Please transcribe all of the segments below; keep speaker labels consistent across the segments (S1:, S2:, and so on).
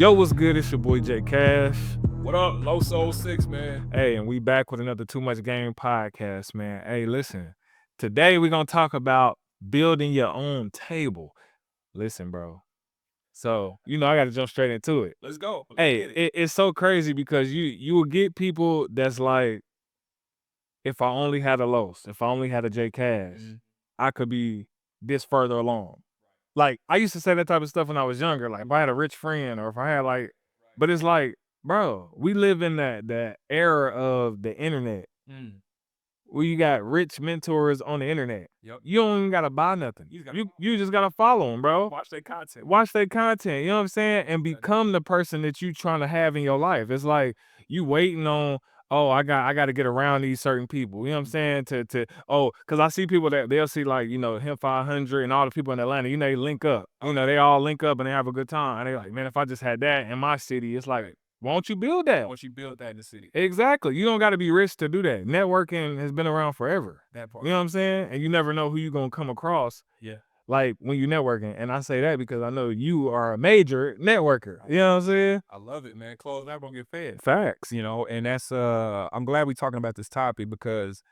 S1: Yo, what's good? It's your boy J Cash.
S2: What up, Low Soul 6, man?
S1: Hey, and we back with another Too Much Game podcast, man. Hey, listen, today we're gonna talk about building your own table. Listen, bro. So, I gotta jump straight into it.
S2: Let's go. Let's
S1: Hey,
S2: get it.
S1: it's so crazy because you will get people that's like, if I only had a Los, if I only had a J Cash, I could be this further along. Like, I used to say that type of stuff when I was younger. Like, if I had a rich friend or if I had like, but it's like, bro, we live in that era of the internet
S2: Mm.
S1: where you got rich mentors on the internet.
S2: Yep.
S1: You don't even gotta buy nothing.
S2: You just gotta
S1: You just gotta follow them, bro.
S2: watch their content.
S1: Watch their content. You know what I'm saying? And become the person that you trying to have in your life. It's like you waiting on, oh, I got to get around these certain people. You know what I'm saying? Because I see people that they'll see like, him 500 and all the people in Atlanta, they link up. They all link up and they have a good time. And they like, man, if I just had that in my city, it's like, why don't you build that?
S2: Once you build that in the city.
S1: Exactly. You don't got to be rich to do that. Networking has been around forever.
S2: That part.
S1: You know what I'm saying? And you never know who you're going to come across.
S2: Yeah.
S1: Like when you networking. And I say that because I know you are a major networker. You know what I'm saying?
S2: I love it, man. Clothes not gonna get fed.
S1: Facts.
S2: And that's I'm glad we're talking about this topic because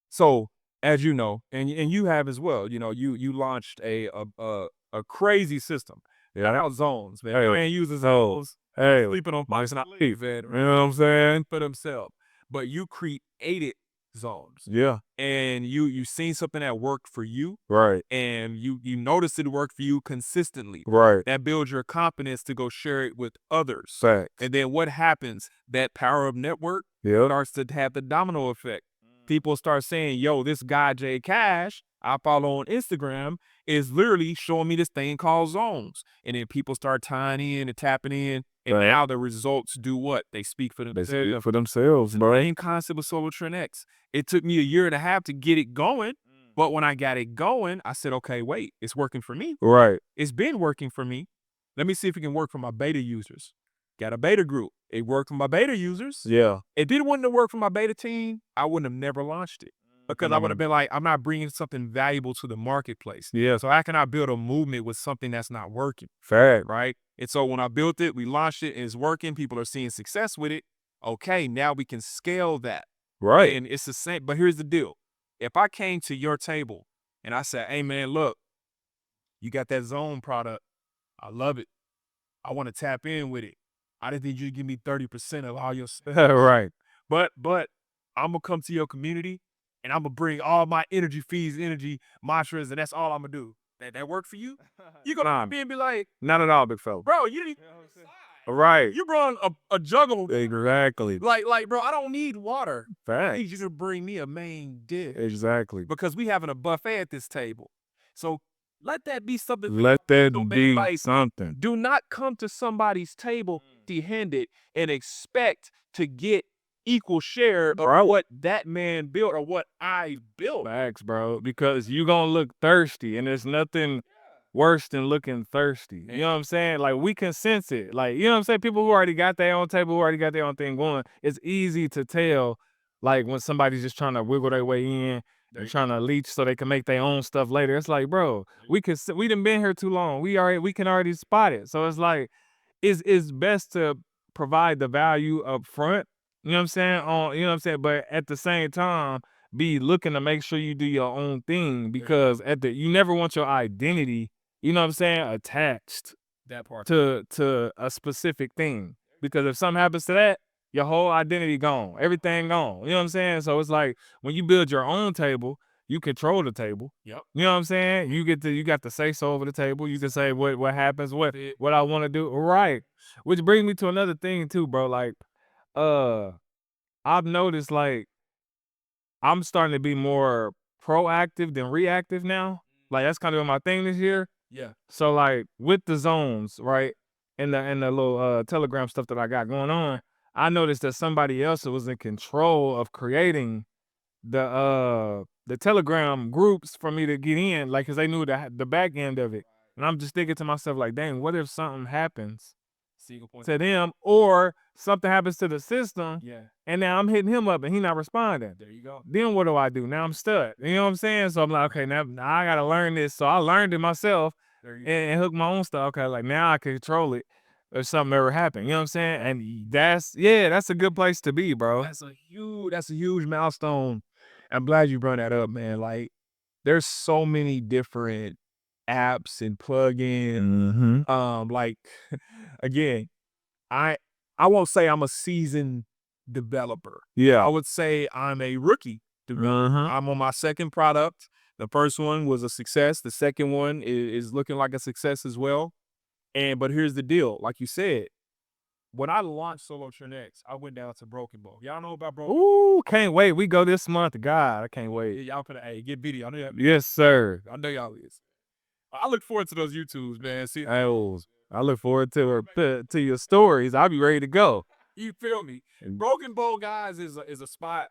S2: so as you know, and you have as well, you launched a crazy system.
S1: Yeah.
S2: Out zones, man.
S1: Hey,
S2: Man uses those.
S1: Hey,
S2: Sleeping on
S1: might not leave,
S2: man.
S1: you know what I'm saying?
S2: For themselves. But you created zones.
S1: Yeah.
S2: And you seen something that worked for you.
S1: Right.
S2: And you noticed it worked for you consistently.
S1: Right.
S2: That builds your confidence to go share it with others.
S1: Facts.
S2: And then what happens? That power of network starts to have the domino effect. People start saying, yo, this guy J Cash I follow on Instagram is literally showing me this thing called zones. And then people start tying in and tapping in. And now the results do what? They speak for themselves.
S1: They speak for themselves, bro.
S2: The same concept with Solo Trend X. It took me 1.5 years to get it going. But when I got it going, I said, okay, wait, it's working for me.
S1: Right.
S2: It's been working for me. Let me see if it can work for my beta users. Got a beta group. It worked for my beta users.
S1: Yeah.
S2: It didn't want to work for my beta team. I wouldn't have never launched it. Because I would have been like, I'm not bringing something valuable to the marketplace.
S1: Yeah.
S2: So how can I build a movement with something that's not working?
S1: Fact.
S2: Right? And so when I built it, we launched it, and it's working. People are seeing success with it. Okay, now we can scale that.
S1: Right.
S2: And it's the same. But here's the deal. If I came to your table and I said, hey, man, look, you got that zone product. I love it. I want to tap in with it. I just need you to give me 30% of all your stuff.
S1: Right.
S2: But I'm going to come to your community. And I'm going to bring all my energy feeds, energy mantras, and that's all I'm going to do. That work for you? You going to be and be like,
S1: not at all, big fella.
S2: Bro, you didn't even
S1: Right.
S2: You brought a juggle.
S1: Exactly.
S2: Like, bro, I don't need water.
S1: Fact.
S2: I need you to bring me a main dish.
S1: Exactly.
S2: Because we having a buffet at this table. So let that be something.
S1: Let that be something.
S2: Do not come to somebody's table empty-handed and expect to get equal share of what that man built or what I built.
S1: Facts, bro. Because you gonna look thirsty, and there's nothing worse than looking thirsty. You know what I'm saying? Like, we can sense it. Like, you know what I'm saying? People who already got their own table, who already got their own thing going, it's easy to tell, like, when somebody's just trying to wiggle their way in, they're trying to leech so they can make their own stuff later. It's like, bro, we done been here too long. We can already spot it. So it's like, it's best to provide the value up front. You know what I'm saying? You know what I'm saying? But at the same time, be looking to make sure you do your own thing, because you never want your identity, you know what I'm saying, attached
S2: That part.
S1: to a specific thing. Because if something happens to that, your whole identity gone, everything gone. You know what I'm saying? So it's like when you build your own table, you control the table.
S2: Yep.
S1: You know what I'm saying? You got to say so over the table. You can say what happens, what I want to do. Right. Which brings me to another thing too, bro. Like, I've noticed, like, I'm starting to be more proactive than reactive now. Like, that's kind of my thing this year.
S2: Yeah.
S1: So, like, with the zones, right, and the little Telegram stuff that I got going on, I noticed that somebody else was in control of creating the Telegram groups for me to get in, like, because they knew the back end of it. And I'm just thinking to myself, like, dang, what if something happens to them, or something happens to the system, and now I'm hitting him up and he not responding?
S2: There you go.
S1: Then what do I do? Now I'm stuck. You know what I'm saying? So I'm like, okay, now I gotta learn this. So I learned it myself and hook my own stuff. Okay, like, now I can control it. if something ever happened. You know what I'm saying? And that's a good place to be, bro.
S2: That's a huge milestone. I'm glad you brought that up, man. Like, there's so many different apps and plugins. Like, again, I I won't say I'm a seasoned developer.
S1: Yeah.
S2: I would say I'm a rookie developer. I'm on my second product. The first one was a success. The second one is looking like a success as well. But here's the deal, like you said, when I launched Solo Trend X, I went down to Broken Bow. Y'all know about Broken Bow?
S1: Ooh, can't wait. We go this month. God, I can't wait.
S2: Y'all finna get video. I know y'all.
S1: Yes, sir.
S2: I know y'all is. I look forward to those YouTubes, man. See,
S1: I look forward to your stories. I'll be ready to go.
S2: you feel me? Broken Bow, guys, is a spot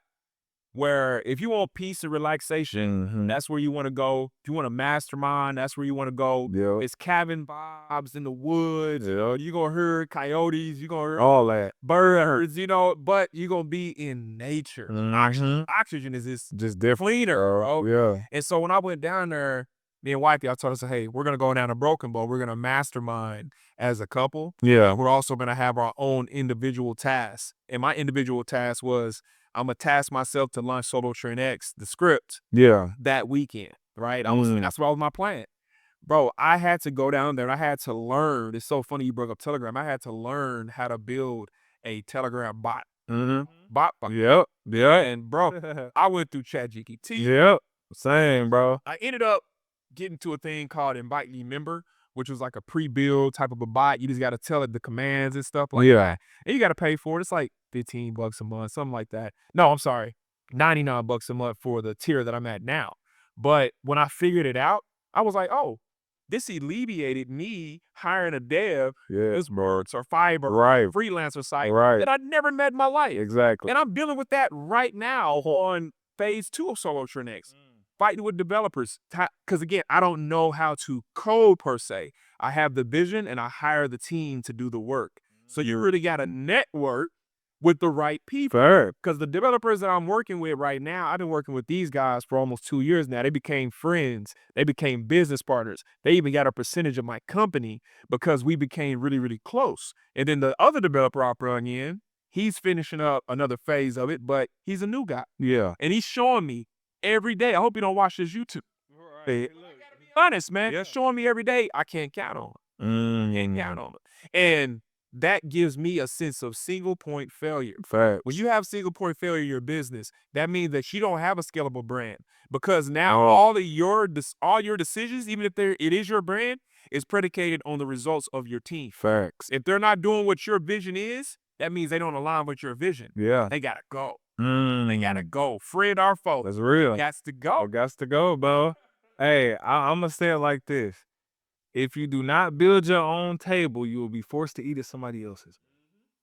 S2: where if you want peace and relaxation, that's where you want to go. If you want a mastermind, that's where you want to go.
S1: Yeah.
S2: It's cabin vibes in the woods.
S1: Yeah.
S2: You're going to hear coyotes. You're going to hear
S1: All that.
S2: birds, but you're going to be in nature. Oxygen is just
S1: different.
S2: cleaner, bro.
S1: Yeah.
S2: And so when I went down there, me and wifey, I told her, hey, we're going to go down to Broken Bow. We're going to mastermind as a couple.
S1: Yeah.
S2: We're also going to have our own individual tasks. And my individual task was, I'm going to task myself to launch Solo Trend X, the script, that weekend, right? That's what was my plan. Bro, I had to go down there and I had to learn. It's so funny you brought up Telegram. I had to learn how to build a Telegram bot. Bot.
S1: Yep. Yeah.
S2: And bro, I went through ChatGPT.
S1: Yep. Same, bro.
S2: I ended up getting to a thing called Invite Me Member, which was like a pre-build type of a bot. You just got to tell it the commands and stuff like that. And you got to pay for it. It's like $15 a month, something like that. No, I'm sorry, $99 a month for the tier that I'm at now. But when I figured it out, I was like, oh, this alleviated me hiring a dev, Birds or Fiverr, freelancer site that I'd never met in my life.
S1: Exactly.
S2: And I'm dealing with that right now on phase 2 of Solo Trend X. Fighting with developers, because again, I don't know how to code per se. I have the vision and I hire the team to do the work. So you really got to network with the right people. Because the developers that I'm working with right now, I've been working with these guys for almost 2 years now. They became friends. They became business partners. They even got a percentage of my company because we became really, really close. And then the other developer I brought in, he's finishing up another phase of it, but he's a new guy.
S1: Yeah.
S2: And he's showing me every day. I hope you don't watch this YouTube. Hey, honest, man. Yeah. Showing me every day. I can't count on it. Can't count on it. And that gives me a sense of single point failure. When you have single point failure in your business, that means that you don't have a scalable brand, because now all your decisions, even if it is your brand, is predicated on the results of your team. If they're not doing what your vision is, that means they don't align with your vision.
S1: Yeah.
S2: They gotta go. They gotta go. Friend or foe.
S1: That's real.
S2: Got to go.
S1: Got to go, bro. Hey, I'm going to say it like this. If you do not build your own table, you will be forced to eat at somebody else's.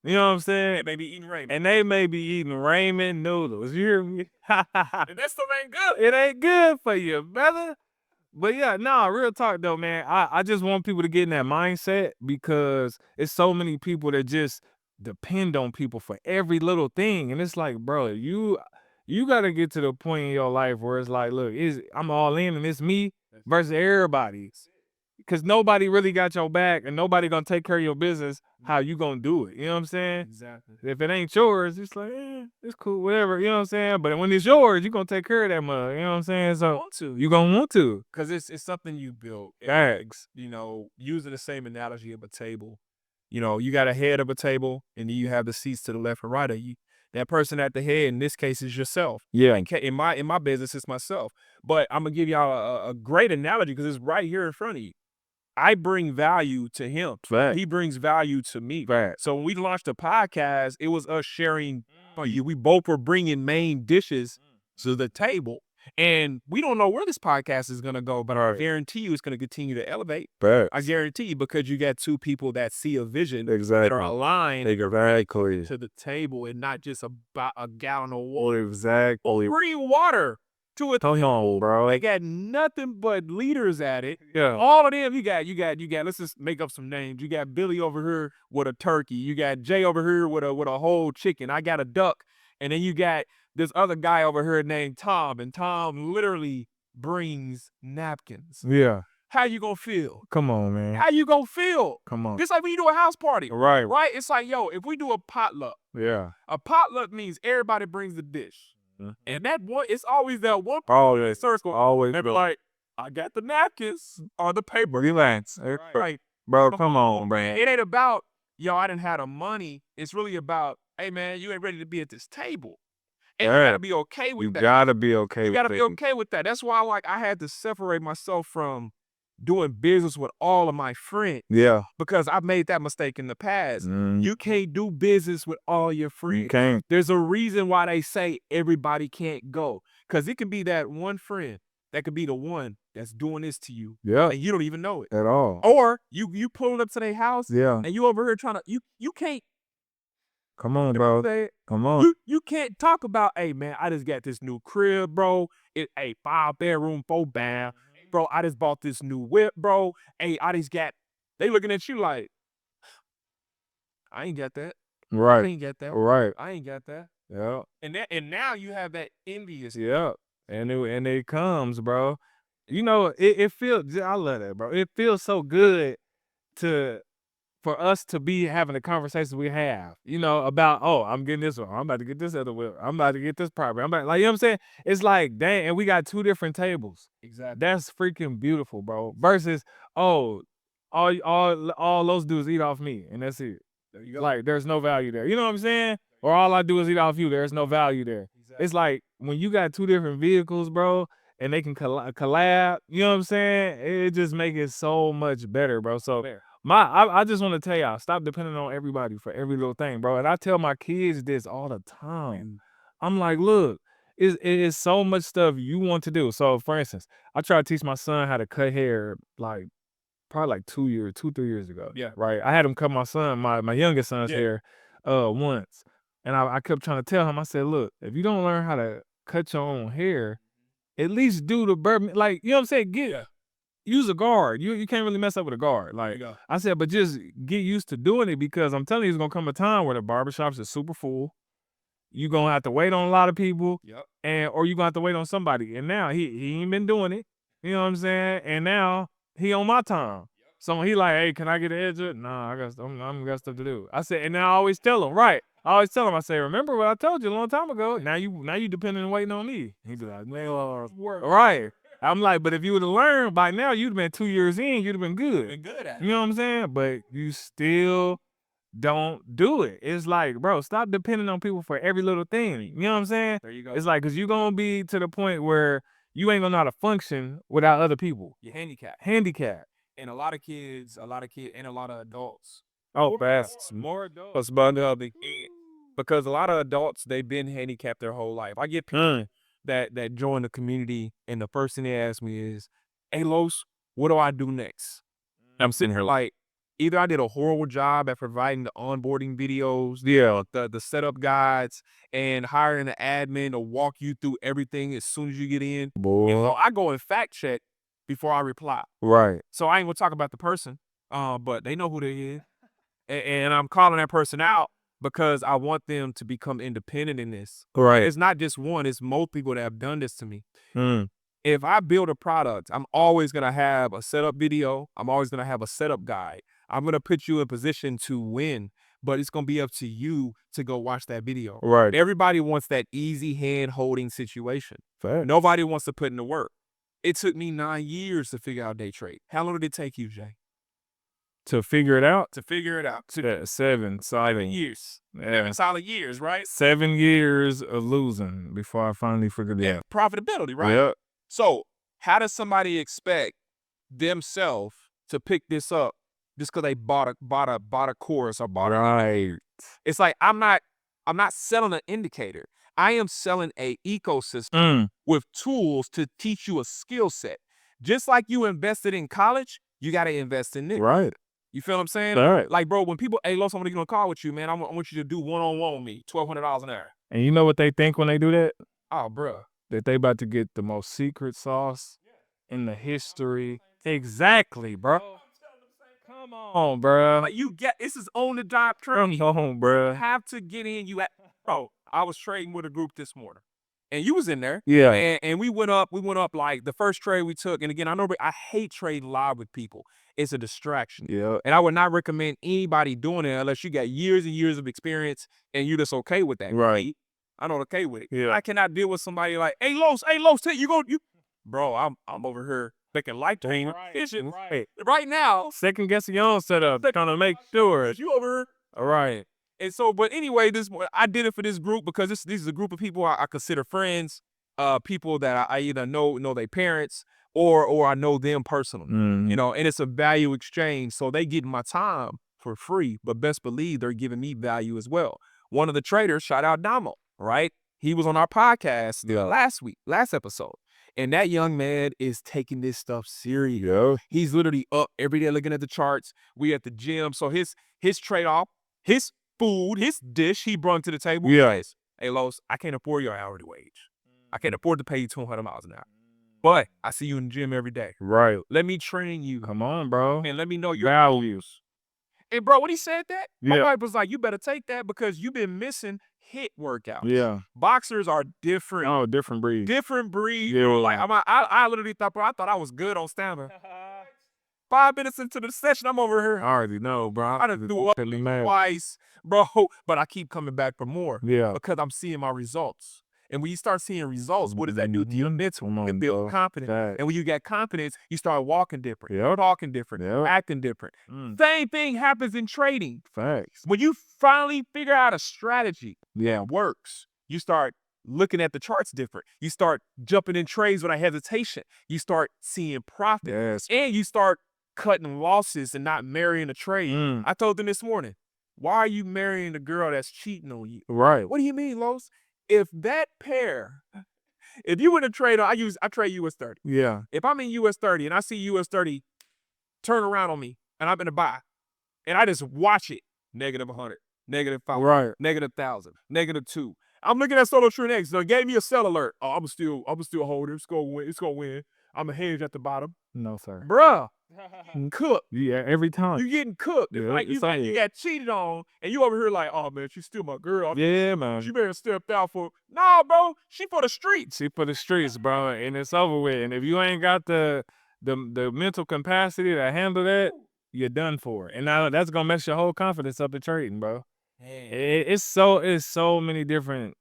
S1: You know what I'm saying?
S2: They may be eating ramen.
S1: And they may be eating ramen noodles. You hear me?
S2: And that stuff ain't good.
S1: It ain't good for you, brother. But yeah, real talk though, man. I just want people to get in that mindset, because it's so many people that just depend on people for every little thing. And it's like, bro, you got to get to the point in your life where it's like, look, I'm all in and it's me versus everybody. Because nobody really got your back and nobody going to take care of your business how you going to do it. You know what I'm saying?
S2: Exactly.
S1: If it ain't yours, it's like, it's cool, whatever. You know what I'm saying? But when it's yours, you're going to take care of that mother. You know what I'm saying? So you're going to want to.
S2: Because it's something you built.
S1: Thanks.
S2: Using the same analogy of a table. You got a head of a table, and then you have the seats to the left and right of you. That person at the head, in this case, is yourself.
S1: Yeah.
S2: In my business, it's myself. But I'm going to give y'all a great analogy, because it's right here in front of you. I bring value to him. He brings value to me. So when we launched the podcast, it was us sharing. We both were bringing main dishes to the table. And we don't know where this podcast is going to go, but I guarantee you it's going to continue to elevate. I guarantee you, because you got two people that see a vision that are aligned to the table, and not just about a gallon of water.
S1: Exactly.
S2: Bring water to it.
S1: Bro.
S2: They got nothing but leaders at it.
S1: Yeah.
S2: All of them, you got, let's just make up some names. You got Billy over here with a turkey. You got Jay over here with a whole chicken. I got a duck. And then you got this other guy over here named Tom, and Tom literally brings napkins.
S1: Yeah.
S2: how you gonna feel?
S1: Come on, man.
S2: How you gonna feel?
S1: Come on.
S2: Just like when you do a house party.
S1: Right.
S2: Right? It's like, yo, if we do a potluck,
S1: Yeah.
S2: a potluck means everybody brings the dish.
S1: Mhm.
S2: And that one, it's always that one
S1: Always.
S2: circle.
S1: Always.
S2: They be like, I got the napkins or the paper.
S1: Relax.
S2: Right.
S1: Bro, come on, man.
S2: It ain't about, yo, I didn't have the money. It's really about, hey man, you ain't ready to be at this table. And you gotta be okay with
S1: You
S2: that.
S1: gotta be okay
S2: You
S1: with
S2: gotta be
S1: it.
S2: okay with that. That's why like I had to separate myself from doing business with all of my friends.
S1: Yeah.
S2: Because I've made that mistake in the past.
S1: Mm.
S2: You can't do business with all your friends.
S1: You can't.
S2: There's a reason why they say everybody can't go. Because it can be that one friend that could be the one that's doing this to you.
S1: Yeah.
S2: And you don't even know it.
S1: At all.
S2: Or you pulling up to their house
S1: Yeah.
S2: and you over here trying to, you can't.
S1: Come on, bro.
S2: Say,
S1: Come on.
S2: you can't talk about, hey man, I just got this new crib, bro. It a 5-bedroom, 4-bath. Bro, I just bought this new whip, bro. Hey, I just got, they looking at you like, I ain't got that. I
S1: Right.
S2: ain't got that.
S1: Right.
S2: I ain't got that.
S1: Yeah.
S2: And now you have that envious.
S1: Yeah. And it comes, bro. You know, it feels, I love that, bro. It feels so good for us to be having the conversations we have, you know, about, oh, I'm getting this one. I'm about to get this other whip. I'm about to get this property. I'm about, like, you know what I'm saying? It's like, dang, and we got 2 different tables.
S2: Exactly.
S1: That's freaking beautiful, bro. Versus, oh, all those dudes eat off me, and that's it.
S2: There you go.
S1: Like, there's no value there. You know what I'm saying? Or all I do is eat off you. There's no value there.
S2: Exactly.
S1: It's like when you got 2 different vehicles, bro, and they can collab. You know what I'm saying? It just make it so much better, bro. So I just want to tell y'all, stop depending on everybody for every little thing, bro. And I tell my kids this all the time. I'm like, look, it is so much stuff you want to do. So, for instance, I try to teach my son how to cut hair, like probably like 3 years ago.
S2: Yeah.
S1: Right. I had him cut my son, my youngest son's hair, once, and I kept trying to tell him. I said, look, if you don't learn how to cut your own hair, at least do the bourbon, like, you know what I'm saying? Use a guard. You can't really mess up with a guard. Like I said, but just get used to doing it, because I'm telling you, it's gonna come a time where the barbershops are super full. You're gonna have to wait on a lot of people.
S2: Yep.
S1: Or you're gonna have to wait on somebody. And now he ain't been doing it. You know what I'm saying? And now he on my time. So he like, hey, can I get an edge? Nah, I'm got stuff to do. I said, and then I always tell him, right? I say, remember what I told you a long time ago? Now you depending and waiting on me. He be like, right. I'm like, but if you would have learned by now, you'd have been 2 years in, you'd have been good.
S2: Been good at it.
S1: You know what I'm saying? But you still don't do it. It's like, bro, stop depending on people for every little thing. You know what I'm saying?
S2: There you go.
S1: It's like, cause you're gonna be to the point where you ain't gonna know how to function without other people.
S2: You're handicapped.
S1: Handicapped.
S2: And a lot of kids, and a lot of adults.
S1: Oh, fast.
S2: More adults, because a lot of adults, they've been handicapped their whole life. I get people that join the community, and the first thing they ask me is, hey, Los, what do I do next? I'm sitting here like, either I did a horrible job at providing the onboarding videos, the setup guides, and hiring an admin to walk you through everything as soon as you get in.
S1: Boy.
S2: I go and fact check before I reply.
S1: Right.
S2: So I ain't gonna talk about the person, but they know who they is. And I'm calling that person out because I want them to become independent in this.
S1: Right.
S2: It's not just one, it's most people that have done this to me.
S1: Mm.
S2: If I build a product, I'm always gonna have a setup video. I'm always gonna have a setup guide. I'm gonna put you in position to win, but it's gonna be up to you to go watch that video.
S1: Right.
S2: Everybody wants that easy hand holding situation.
S1: Fair.
S2: Nobody wants to put in the work. It took me 9 years to figure out day trade. How long did it take you, Jay?
S1: To figure it out?
S2: To figure it out.
S1: 7 solid
S2: years.
S1: 7
S2: solid years, right?
S1: 7 years of losing before I finally figured it out.
S2: Profitability, right?
S1: Yeah.
S2: So how does somebody expect themselves to pick this up just because they bought a course or bought
S1: Right.
S2: It's like I'm not selling an indicator. I am selling a ecosystem with tools to teach you a skill set. Just like you invested in college, you got to invest in this.
S1: Right.
S2: You feel what I'm saying?
S1: All right.
S2: Like, bro, when people, hey, Los, I'm gonna get on a call with you, man. I want you to do one-on-one with me, $1,200 an hour.
S1: And you know what they think when they do that?
S2: Oh, bro.
S1: That they about to get the most secret sauce in the history. Exactly, bro. Come on, bro.
S2: Like this is on the job training.
S1: Come on, bro.
S2: You have to get in. Bro, I was trading with a group this morning. and you was in there.
S1: Yeah.
S2: And we went up like the first trade we took. And again, I hate trading live with people. It's a distraction.
S1: Yeah.
S2: And I would not recommend anybody doing it unless you got years and years of experience and you're just okay with that.
S1: Right.
S2: Me, I'm not okay with it.
S1: Yeah.
S2: I cannot deal with somebody like, hey Los, bro, I'm over here thinking lifetime. Right now.
S1: Second guessing your own setup, trying to make sure.
S2: You over here.
S1: All right.
S2: And so, but anyway, I did it for this group because this is a group of people I consider friends, people that I either know their parents or I know them personally,
S1: Mhm.
S2: you know, and it's a value exchange. So they get my time for free, but best believe they're giving me value as well. One of the traders, shout out Damo, right? He was on our podcast last episode. And that young man is taking this stuff serious.
S1: Yeah.
S2: He's literally up every day looking at the charts. We at the gym. So his trade-off, his food, his dish he brought to the table.
S1: Yeah.
S2: Is, hey, Los, I can't afford your hourly wage. I can't afford to pay you $200 an hour. But I see you in the gym every day.
S1: Right.
S2: Let me train you.
S1: Come on, bro.
S2: And let me know your
S1: values.
S2: And bro, when he said that, my
S1: Yeah.
S2: wife was like, you better take that because you've been missing hit workouts.
S1: Yeah.
S2: Boxers are different.
S1: Oh, different breed.
S2: Different breed.
S1: Yeah.
S2: Like I literally thought, bro, I thought I was good on stamina. 5 minutes into the session, I'm over here.
S1: I already know, bro.
S2: I done threw up twice, bro. But I keep coming back for more.
S1: Yeah.
S2: Because I'm seeing my results. And when you start seeing results, what does that do to your mental? It builds confidence. And when you get confidence, you start walking different, talking different, acting different. Same thing happens in trading.
S1: Facts.
S2: When you finally figure out a strategy that works, you start looking at the charts different. You start jumping in trades without hesitation. You start seeing profit.
S1: Yes.
S2: And you start cutting losses and not marrying a trade. I told them this morning, why are you marrying the girl that's cheating on you?
S1: Right.
S2: What do you mean, Los? If that pair, if you were to trade, I trade US 30.
S1: Yeah.
S2: If I'm in US 30 and I see US 30 turn around on me and I'm in a buy, and I just watch it, -100, -5,
S1: Right.
S2: -1,000, -2. I'm looking at Solo Trend X. They gave me a sell alert. Oh, I'm still holding. It's gonna win. It's gonna win. I'm a hedge at the bottom.
S1: No, sir.
S2: Bruh. Cooked.
S1: Yeah, every time.
S2: You getting cooked.
S1: Yeah,
S2: It's like you got cheated on, and you over here like, oh man, she's still my girl.
S1: Yeah, man.
S2: She better stepped out for. Nah, bro, she for the streets.
S1: She for the streets, bro, and it's over with. And if you ain't got the mental capacity to handle that, you're done for. And now that's gonna mess your whole confidence up in trading, bro. It's so many different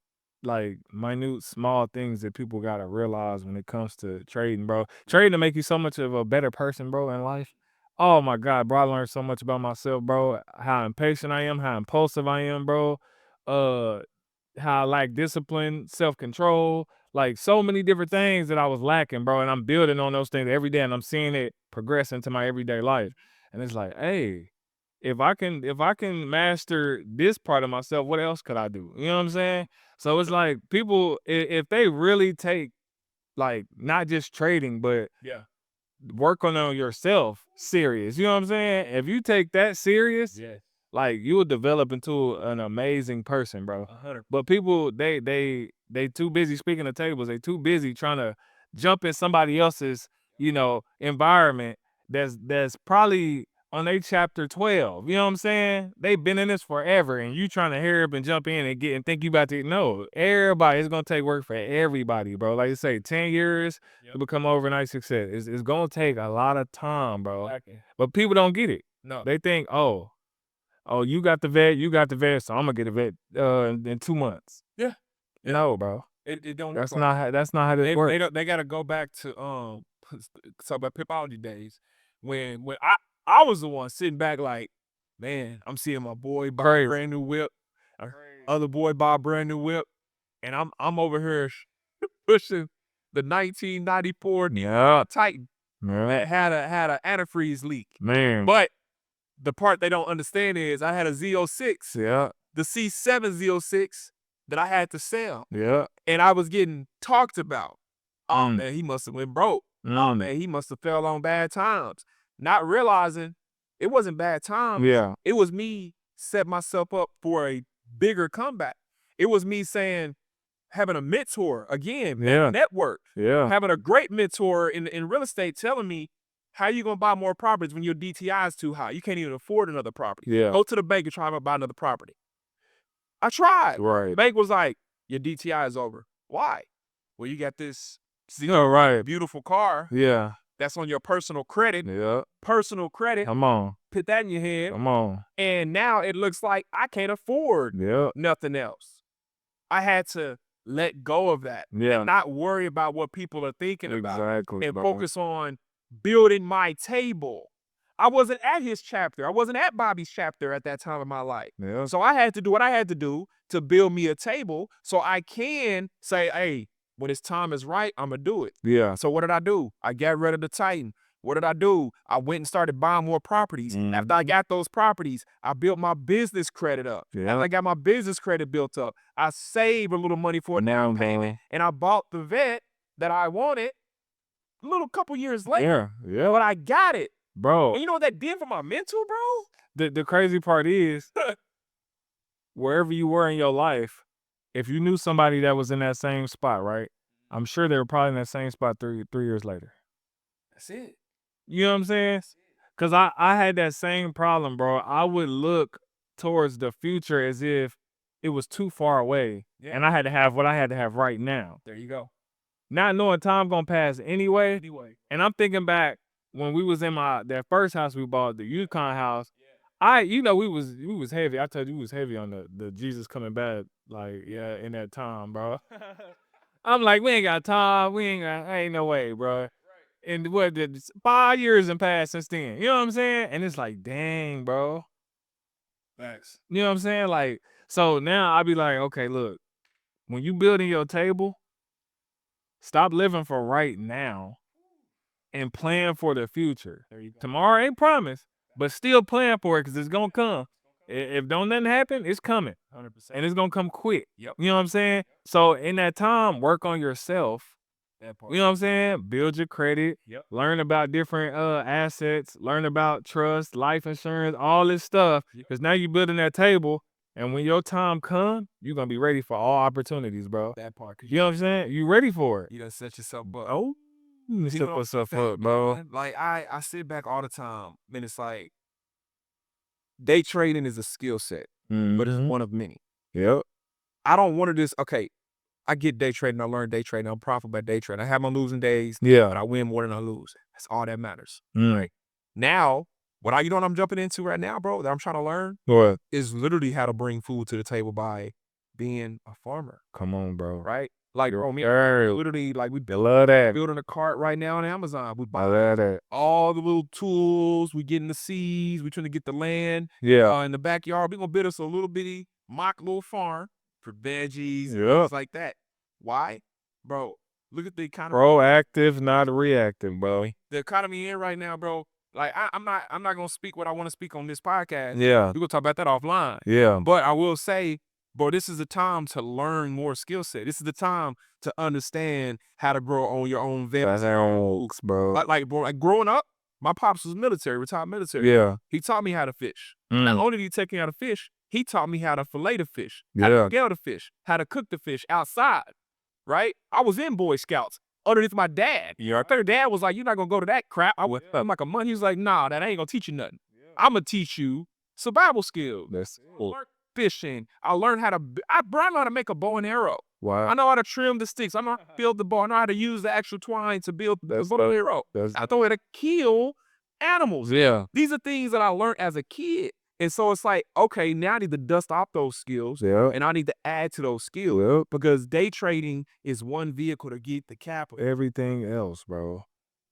S1: like minute small things that people gotta realize when it comes to trading, bro. Trading to make you so much of a better person, bro, in life. Oh my God, bro, I learned so much about myself, bro. How impatient I am, how impulsive I am, bro. How I lack discipline, self-control, like so many different things that I was lacking, bro. And I'm building on those things every day and I'm seeing it progress into my everyday life. And it's like, hey, if I can master this part of myself, what else could I do? You know what I'm saying? So it's like people, if they really take like not just trading, but working on yourself serious. You know what I'm saying? If you take that serious, like you will develop into an amazing person, bro.
S2: 100.
S1: But people, they too busy speaking to tables. They too busy trying to jump in somebody else's, environment that's probably on their chapter 12. You know what I'm saying? They've been in this forever and you trying to hurry up and jump in and think you about to. No, everybody, it's going to take work for everybody, bro. Like you say, 10 years to become overnight success. It's going to take a lot of time, bro.
S2: Exactly.
S1: But people don't get it.
S2: No.
S1: They think, oh, you got the vet, so I'm going to get a vet in 2 months.
S2: Yeah.
S1: No, bro.
S2: It don't.
S1: That's not how this works.
S2: They got to go back to talk about Pipology days when I was the one sitting back like, man, I'm seeing my boy buy a brand new whip, other boy buy a brand new whip, and I'm over here pushing the 1994 Titan that had a antifreeze leak.
S1: Man.
S2: But the part they don't understand is I had a Z06, the C7 Z06 that I had to sell.
S1: Yeah.
S2: And I was getting talked about. Oh man, he must have went broke. Oh man, he must have fell on bad times. Not realizing it wasn't bad times.
S1: Yeah.
S2: It was me setting myself up for a bigger comeback. It was me saying, having a mentor, again, network.
S1: Yeah.
S2: Having a great mentor in real estate telling me, how you gonna buy more properties when your DTI is too high? You can't even afford another property.
S1: Yeah.
S2: Go to the bank and try to buy another property. I tried.
S1: Right.
S2: The bank was like, your DTI is over. Why? well, you got this
S1: right.
S2: beautiful car
S1: Yeah.
S2: that's on your personal credit.
S1: Yeah.
S2: Personal credit.
S1: Come on.
S2: Put that in your head.
S1: Come on.
S2: And now it looks like I can't afford
S1: Yeah.
S2: nothing else. I had to let go of that.
S1: Yeah.
S2: And not worry about what people are thinking about.
S1: Exactly,
S2: And
S1: bro.
S2: focus on building my table. I wasn't at his chapter. I wasn't at Bobby's chapter at that time in my life.
S1: Yeah.
S2: So I had to do what I had to do to build me a table so I can say, hey, when his time is right, I'm going to do it.
S1: Yeah.
S2: So what did I do? I got rid of the Titan. What did I do? I went and started buying more properties. After I got those properties, I built my business credit up.
S1: Yeah.
S2: After I got my business credit built up, I saved a little money for it.
S1: Now I'm paying.
S2: And I bought the vet that I wanted a little couple years later.
S1: Yeah. Yeah.
S2: But I got it.
S1: Bro.
S2: And you know what that did for my mental, bro?
S1: The crazy part is, wherever you were in your life, if you knew somebody that was in that same spot, right? I'm sure they were probably in that same spot 3 years later.
S2: That's it.
S1: You know what I'm saying? Because I had that same problem, bro. I would look towards the future as if it was too far away.
S2: Yeah.
S1: And I had to have what I had to have right now.
S2: There you go.
S1: Not knowing time gonna pass anyway. And I'm thinking back when we was in that first house we bought, the Yukon house. We was heavy. I told you we was heavy on the Jesus coming back, like, yeah, in that time, bro. I'm like, we ain't got time. Ain't no way, bro. And 5 years and passed since then. You know what I'm saying? And it's like, dang, bro.
S2: Thanks.
S1: You know what I'm saying? Like, so now I be like, okay, look, when you building your table, stop living for right now and plan for the future. Tomorrow ain't promised, but still plan for it because it's gonna come. If don't nothing happen, it's coming.
S2: 100%.
S1: And it's gonna come quick.
S2: Yep.
S1: You know what I'm saying? So in that time, work on yourself.
S2: That part.
S1: You know what I'm saying? Build your credit.
S2: Yep.
S1: Learn about different assets. Learn about trust, life insurance, all this stuff. Because now you're building that table. And when your time comes, you're going to be ready for all opportunities, bro.
S2: That part.
S1: You know what I'm saying? You ready for it.
S2: You done set yourself up.
S1: Oh, you set yourself up,
S2: bro.
S1: bro.
S2: Like, I sit back all the time, and it's like, day trading is a skill set, but it's one of many.
S1: Yep.
S2: I don't want to just, okay, I get day trading, I learn day trading, I'm profitable by day trading. I have my losing days,
S1: Yeah.
S2: but I win more than I lose. That's all that matters.
S1: Right.
S2: Now, you know what I'm jumping into right now, bro, that I'm trying to learn?
S1: What?
S2: Is literally how to bring food to the table by being a farmer.
S1: Come on, bro.
S2: Right? Like, bro, me, literally, like, we
S1: love that.
S2: building a cart right now on Amazon. We
S1: I
S2: buy
S1: love that.
S2: all the little tools. We getting the seeds. We trying to get the land
S1: Yeah.
S2: in the backyard. We gonna build us a little bitty mock little farm for veggies,
S1: Yeah.
S2: things like that. Why? Bro, look at the economy.
S1: Proactive, not reactive, bro.
S2: The economy in right now, bro. Like, I'm not gonna speak what I want to speak on this podcast.
S1: Yeah.
S2: We're gonna talk about that offline.
S1: Yeah.
S2: But I will say, bro, this is the time to learn more skill set. This is the time to understand how to grow on your own
S1: That's our own, bro.
S2: Bro, like growing up, my pops was military, retired military.
S1: Yeah.
S2: He taught me how to fish. Not only did he take me how to fish, he taught me how to fillet the fish, how
S1: Yeah.
S2: to scale the fish, how to cook the fish outside, right? I was in Boy Scouts underneath my dad.
S1: Yeah.
S2: Their dad was like, you're not going to go to that crap. I'm like a month. He was like, nah, that ain't going to teach you nothing. I'm going to teach you survival skills.
S1: That's cool.
S2: Fishing. I learned how to, I learned how to make a bow and arrow.
S1: Wow.
S2: I know how to trim the sticks. I know how to build the bow. I know how to use the actual twine to build the bow and arrow. I know how to kill animals.
S1: Yeah.
S2: These are things that I learned as a kid. And so it's like, okay, now I need to dust off those skills.
S1: Yeah.
S2: And I need to add to those skills.
S1: Yep.
S2: Because day trading is one vehicle to get the capital.
S1: Everything else, bro.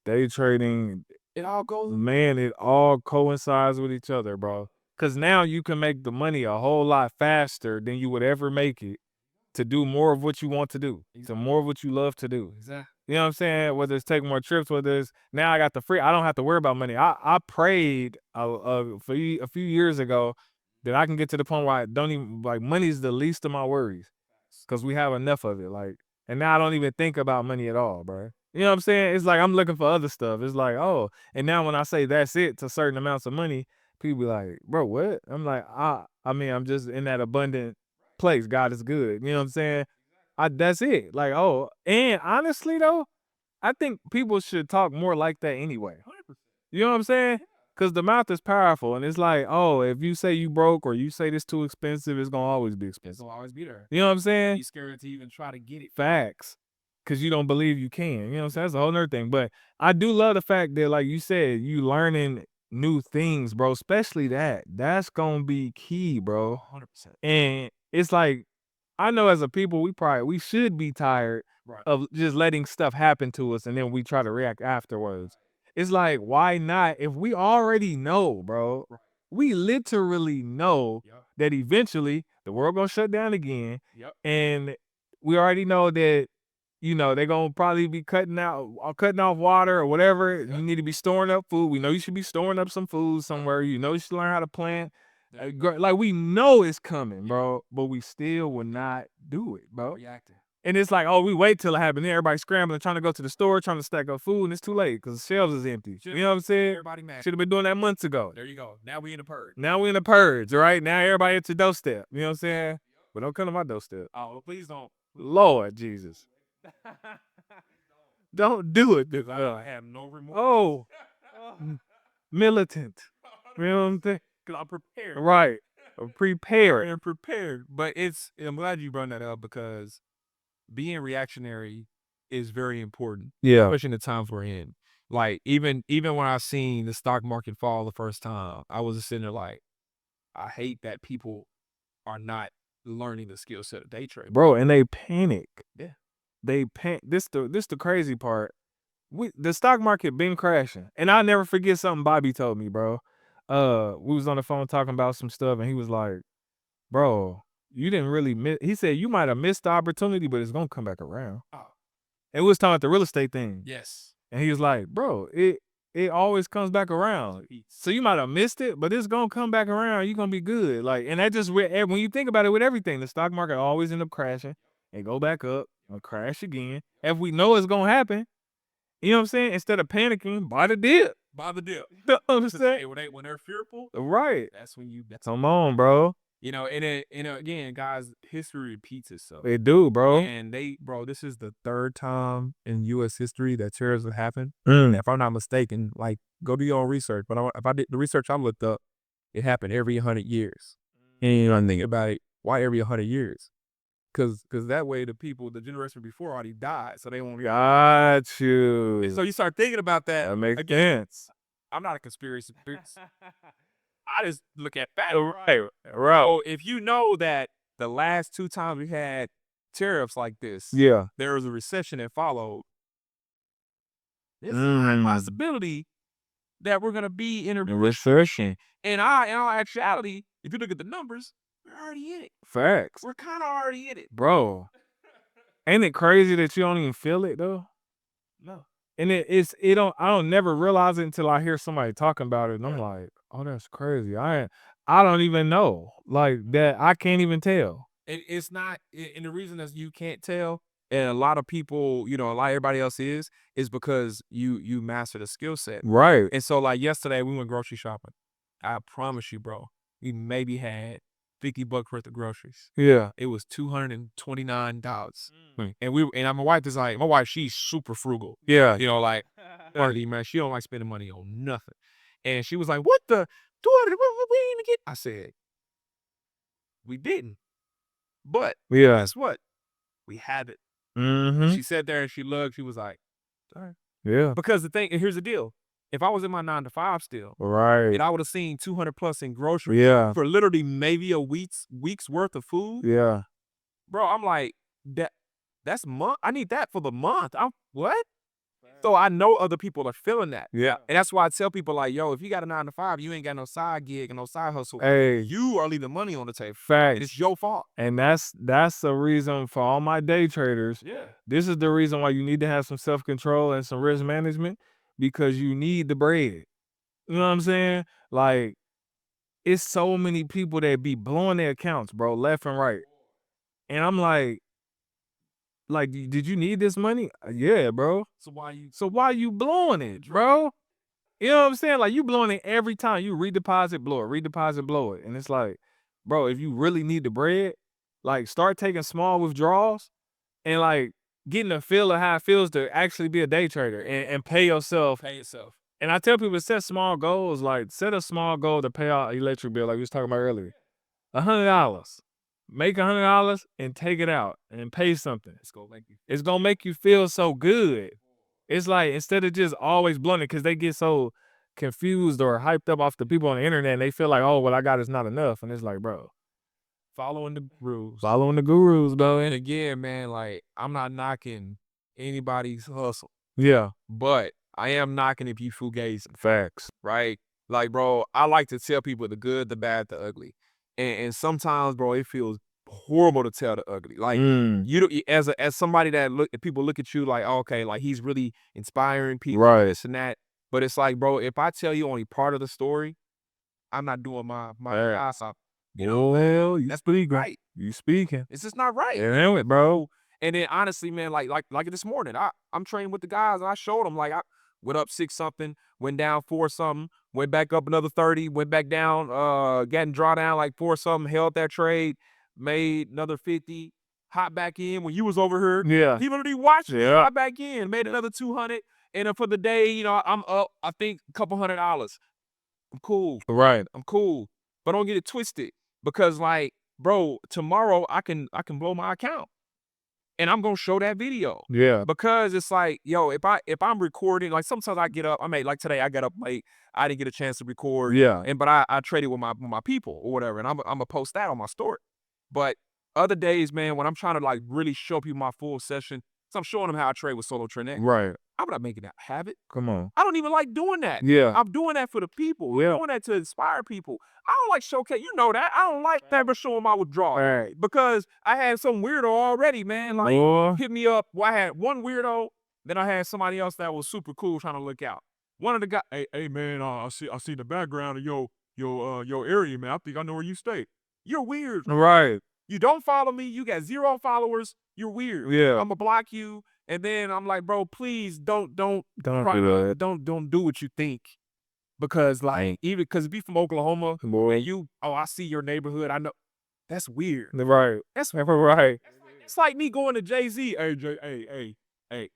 S1: Day trading,
S2: It all goes.
S1: man, it all coincides with each other, bro. Because now you can make the money a whole lot faster than you would ever make it to do more of what you want to do, to more of what you love to do.
S2: Exactly.
S1: You know what I'm saying? Whether it's taking more trips, whether it's now I got the free, I don't have to worry about money. I prayed for a few years ago that I can get to the point where I don't even, like, money's the least of my worries because we have enough of it. Like, and now I don't even think about money at all, bro. You know what I'm saying? It's like I'm looking for other stuff. It's like, oh, and now when I say that's it to certain amounts of money, people be like, bro, what? I'm like, I mean, I'm just in that abundant place. God is good. You know what I'm saying? That's it. Like, oh, and honestly though, I think people should talk more like that anyway.
S2: 100%.
S1: You know what I'm saying? Because the mouth is powerful, and it's like, oh, if you say you broke or you say this too expensive, it's gonna always be
S2: It's
S1: expensive.
S2: gonna always be there.
S1: You know what I'm saying?
S2: Be scared to even try to get it.
S1: Facts. because you don't believe you can. You know what I'm saying? That's a whole nother thing. But I do love the fact that, like you said, you learning new things, bro. Especially that. That's gonna be key, bro.
S2: 100%.
S1: And it's like, I know as a people, we should be tired
S2: Right.
S1: of just letting stuff happen to us and then we try to react afterwards. It's like, why not? If we already know, bro,
S2: Right.
S1: we literally know
S2: Yep.
S1: that eventually the world gonna shut down again.
S2: Yep.
S1: And we already know that, they're gonna probably be cutting off water or whatever.
S2: Yep.
S1: You need to be storing up food. We know you should be storing up some food somewhere. You know you should learn how to plant. Like, we know it's coming, bro, but we still will not do it, bro.
S2: Reacting.
S1: And it's like, oh, we wait till it happens. Then everybody scrambling, trying to go to the store, trying to stack up food, and it's too late because the shelves is empty. You know what I'm saying?
S2: Everybody mad.
S1: Should have been doing that months ago.
S2: There you go. Now we in the purge.
S1: Now we in the purge, right? Now everybody at your doorstep. You know what I'm saying? But don't come to my doorstep.
S2: Oh, please don't.
S1: Lord Jesus. Don't do it.
S2: I have no remorse.
S1: Oh, militant. You know what I'm saying?
S2: Because I'm prepared.
S1: Right. Prepared.
S2: And prepared. But I'm glad you brought that up because being reactionary is very important.
S1: Yeah.
S2: Especially in the times we're in. Like, even when I seen the stock market fall the first time, I was just sitting there like, I hate that people are not learning the skill set of day trading.
S1: Bro, and they panic.
S2: Yeah.
S1: They panic. This the crazy part. The stock market been crashing. And I'll never forget something Bobby told me, bro. We was on the phone talking about some stuff, and he was like, bro, you didn't really miss. He said, you might have missed the opportunity, but it's going to come back around.
S2: Oh.
S1: And we was talking about the real estate thing.
S2: Yes.
S1: And he was like, bro, it always comes back around. So you might have missed it, but it's going to come back around. You're going to be good. Like, and that just, when you think about it with everything, the stock market always end up crashing and go back up and crash again. If we know it's going to happen, you know what I'm saying? Instead of panicking, buy the dip.
S2: Buy the dip.
S1: You know what I'm saying?
S2: Hey, when they're fearful,
S1: Right.
S2: that's when you.
S1: Come on, bro.
S2: And again, guys, history repeats itself.
S1: It do, bro.
S2: And this is the third time in U.S. history that tariffs have happened. If I'm not mistaken, like, go do your own research. But if I did the research I looked up, it happened every 100 years. And I'm thinking about it, why every 100 years? Because that way the generation before already died, so they won't.
S1: Got you.
S2: So you start thinking about that.
S1: That makes sense.
S2: I'm not a conspiracy theorist. I just look at facts.
S1: Right.
S2: So if you know that the last two times we had tariffs like this,
S1: Yeah.
S2: there was a recession that followed. There's a high possibility that we're gonna be in a
S1: recession.
S2: And in all actuality, if you look at the numbers, we're already in it.
S1: Facts.
S2: We're kind of already in it,
S1: bro. Ain't it crazy that you don't even feel it though?
S2: No.
S1: And I don't never realize it until I hear somebody talking about it, and I'm like, oh, that's crazy. I don't even know. Like that, I can't even tell.
S2: It's not, and the reason that you can't tell, and a lot of people, everybody else is because you master the skill set.
S1: Right.
S2: And so, like, yesterday we went grocery shopping. I promise you, bro, we maybe had $50 worth of groceries.
S1: Yeah.
S2: It was $229. And my wife is like, she's super frugal.
S1: Yeah.
S2: Like, man, she don't like spending money on nothing. And she was like, what the, 200, we ain't even get. I said, we didn't. But guess what? We have it. She sat there and she looked, she was like, all right.
S1: Yeah.
S2: Because and here's the deal. If I was in my 9-to-5 still,
S1: right,
S2: and I would have seen 200 plus in groceries for literally maybe a week's worth of food, bro, I'm like, that's month. I need that for the month. What? So I know other people are feeling that.
S1: Yeah.
S2: And that's why I tell people, like, yo, if you got a 9-to-5, you ain't got no side gig and no side hustle.
S1: Hey,
S2: you are leaving money on the table.
S1: Facts.
S2: And it's your fault.
S1: And that's the reason for all my day traders.
S2: Yeah.
S1: This is the reason why you need to have some self-control and some risk management, because you need the bread. You know what I'm saying? Like, it's so many people that be blowing their accounts, bro, left and right. And I'm like, did you need this money? Yeah, bro.
S2: So
S1: why you blowing it, bro? You know what I'm saying? Like, you blowing it every time. You redeposit, blow it, redeposit, blow it. And it's like, bro, if you really need the bread, like, start taking small withdrawals and, like, getting a feel of how it feels to actually be a day trader and pay yourself.
S2: Pay yourself.
S1: And I tell people to set small goals, like set a small goal to pay out electric bill, like we was talking about earlier. $100. make $100 and take it out and pay something. It's gonna make you feel so good. It's like instead of just always blunting, because they get so confused or hyped up off the people on the internet, and they feel like, oh, what I got is not enough. And it's like, bro,
S2: Following the rules.
S1: following the gurus, bro.
S2: And again, man, like I'm not knocking anybody's hustle,
S1: Yeah,
S2: but I am knocking if you fugazi,
S1: facts.
S2: right? Like, bro, I like to tell people the good, the bad, the ugly. And sometimes, bro, it feels horrible to tell the ugly. Like you don't, as somebody that people look at you like, oh, okay, like he's really inspiring people,
S1: Right.
S2: this and that. But it's like, bro, if I tell you only part of the story, I'm not doing my ass off. You know,
S1: Well, you
S2: that's
S1: speaking.
S2: right.
S1: You speaking.
S2: It's just not right.
S1: Yeah, bro.
S2: And then honestly, man, like this morning, I'm training with the guys and I showed them like I went up 6 something, went down 4 something, went back up another 30, went back down, getting draw down like 4 something, held that trade, made another 50, hop back in when you was over here.
S1: Yeah.
S2: He literally watched me,
S1: Yeah.
S2: hop back in, made another 200. And then for the day, you know, I'm up, I think a couple $100. I'm cool.
S1: Right.
S2: I'm cool. But don't get it twisted. Because like, bro, tomorrow I can blow my account. And I'm gonna show that video.
S1: Yeah.
S2: Because it's like, yo, if I'm recording, like sometimes I get up, like today I got up late, I didn't get a chance to record.
S1: Yeah.
S2: But I traded with my people or whatever, and I'm gonna post that on my story. But other days, man, when I'm trying to like really show people my full session, so I'm showing them how I trade with Solo Trend X.
S1: Right.
S2: I'm not making that a habit.
S1: Come on.
S2: I don't even like doing that.
S1: Yeah.
S2: I'm doing that for the people.
S1: Yeah.
S2: I'm doing that to inspire people. I don't like showcase. You know that. I don't like never showing my withdrawal.
S1: Right.
S2: Because I had some weirdo already, man. Like
S1: Boy.
S2: hit me up. Well, I had one weirdo, then I had somebody else that was super cool trying to look out. One of the guys, hey man, I see the background of your area, man. I think I know where you stay. You're weird.
S1: Right.
S2: You don't follow me. You got 0 followers. You're weird.
S1: Yeah.
S2: I'm gonna block you. And then I'm like, bro, please don't
S1: do that.
S2: don't do what you think. Because like even because if you from Oklahoma
S1: Boy.
S2: and I see your neighborhood, I know that's weird.
S1: Right.
S2: That's
S1: Right.
S2: It's like me going to Jay-Z. Hey,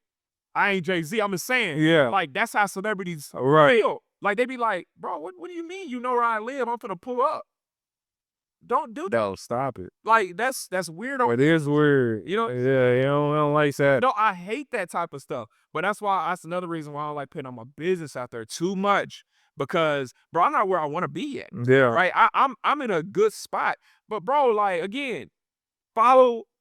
S2: I ain't Jay-Z. I'm just saying.
S1: Yeah.
S2: Like that's how celebrities
S1: Right.
S2: feel. Like they be like, bro, what do you mean? You know where I live? I'm finna pull up. Don't do that.
S1: No, stop it.
S2: Like that's weird.
S1: It is weird.
S2: You know?
S1: Yeah, I don't like that.
S2: No, I hate that type of stuff. But that's another reason why I don't like putting on my business out there too much. Because, bro, I'm not where I want to be yet.
S1: Yeah.
S2: Right? I'm in a good spot. But bro, like again,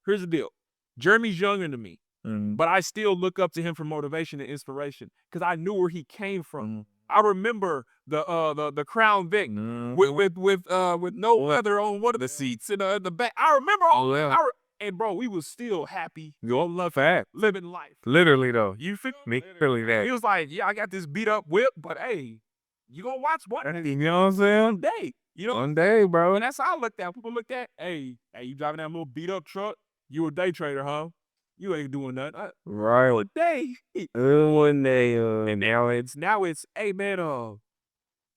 S2: here's the deal. Jeremy's younger than me. But I still look up to him for motivation and inspiration. Because I knew where he came from. I remember the Crown Vic with no leather on one of the seats in the back. I remember all that. And bro, we was still happy.
S1: Your love that.
S2: Living life.
S1: Literally though. You feel me? Literally that.
S2: He was like, yeah, I got this beat up whip, but hey, you gonna watch one
S1: You know what I'm saying?
S2: one day. You know?
S1: One day, bro.
S2: And that's how I looked at. People looked at, hey, you driving that little beat up truck? You a day trader, huh? You ain't doing nothing.
S1: Right.
S2: One day.
S1: One day,
S2: And now it's, hey man,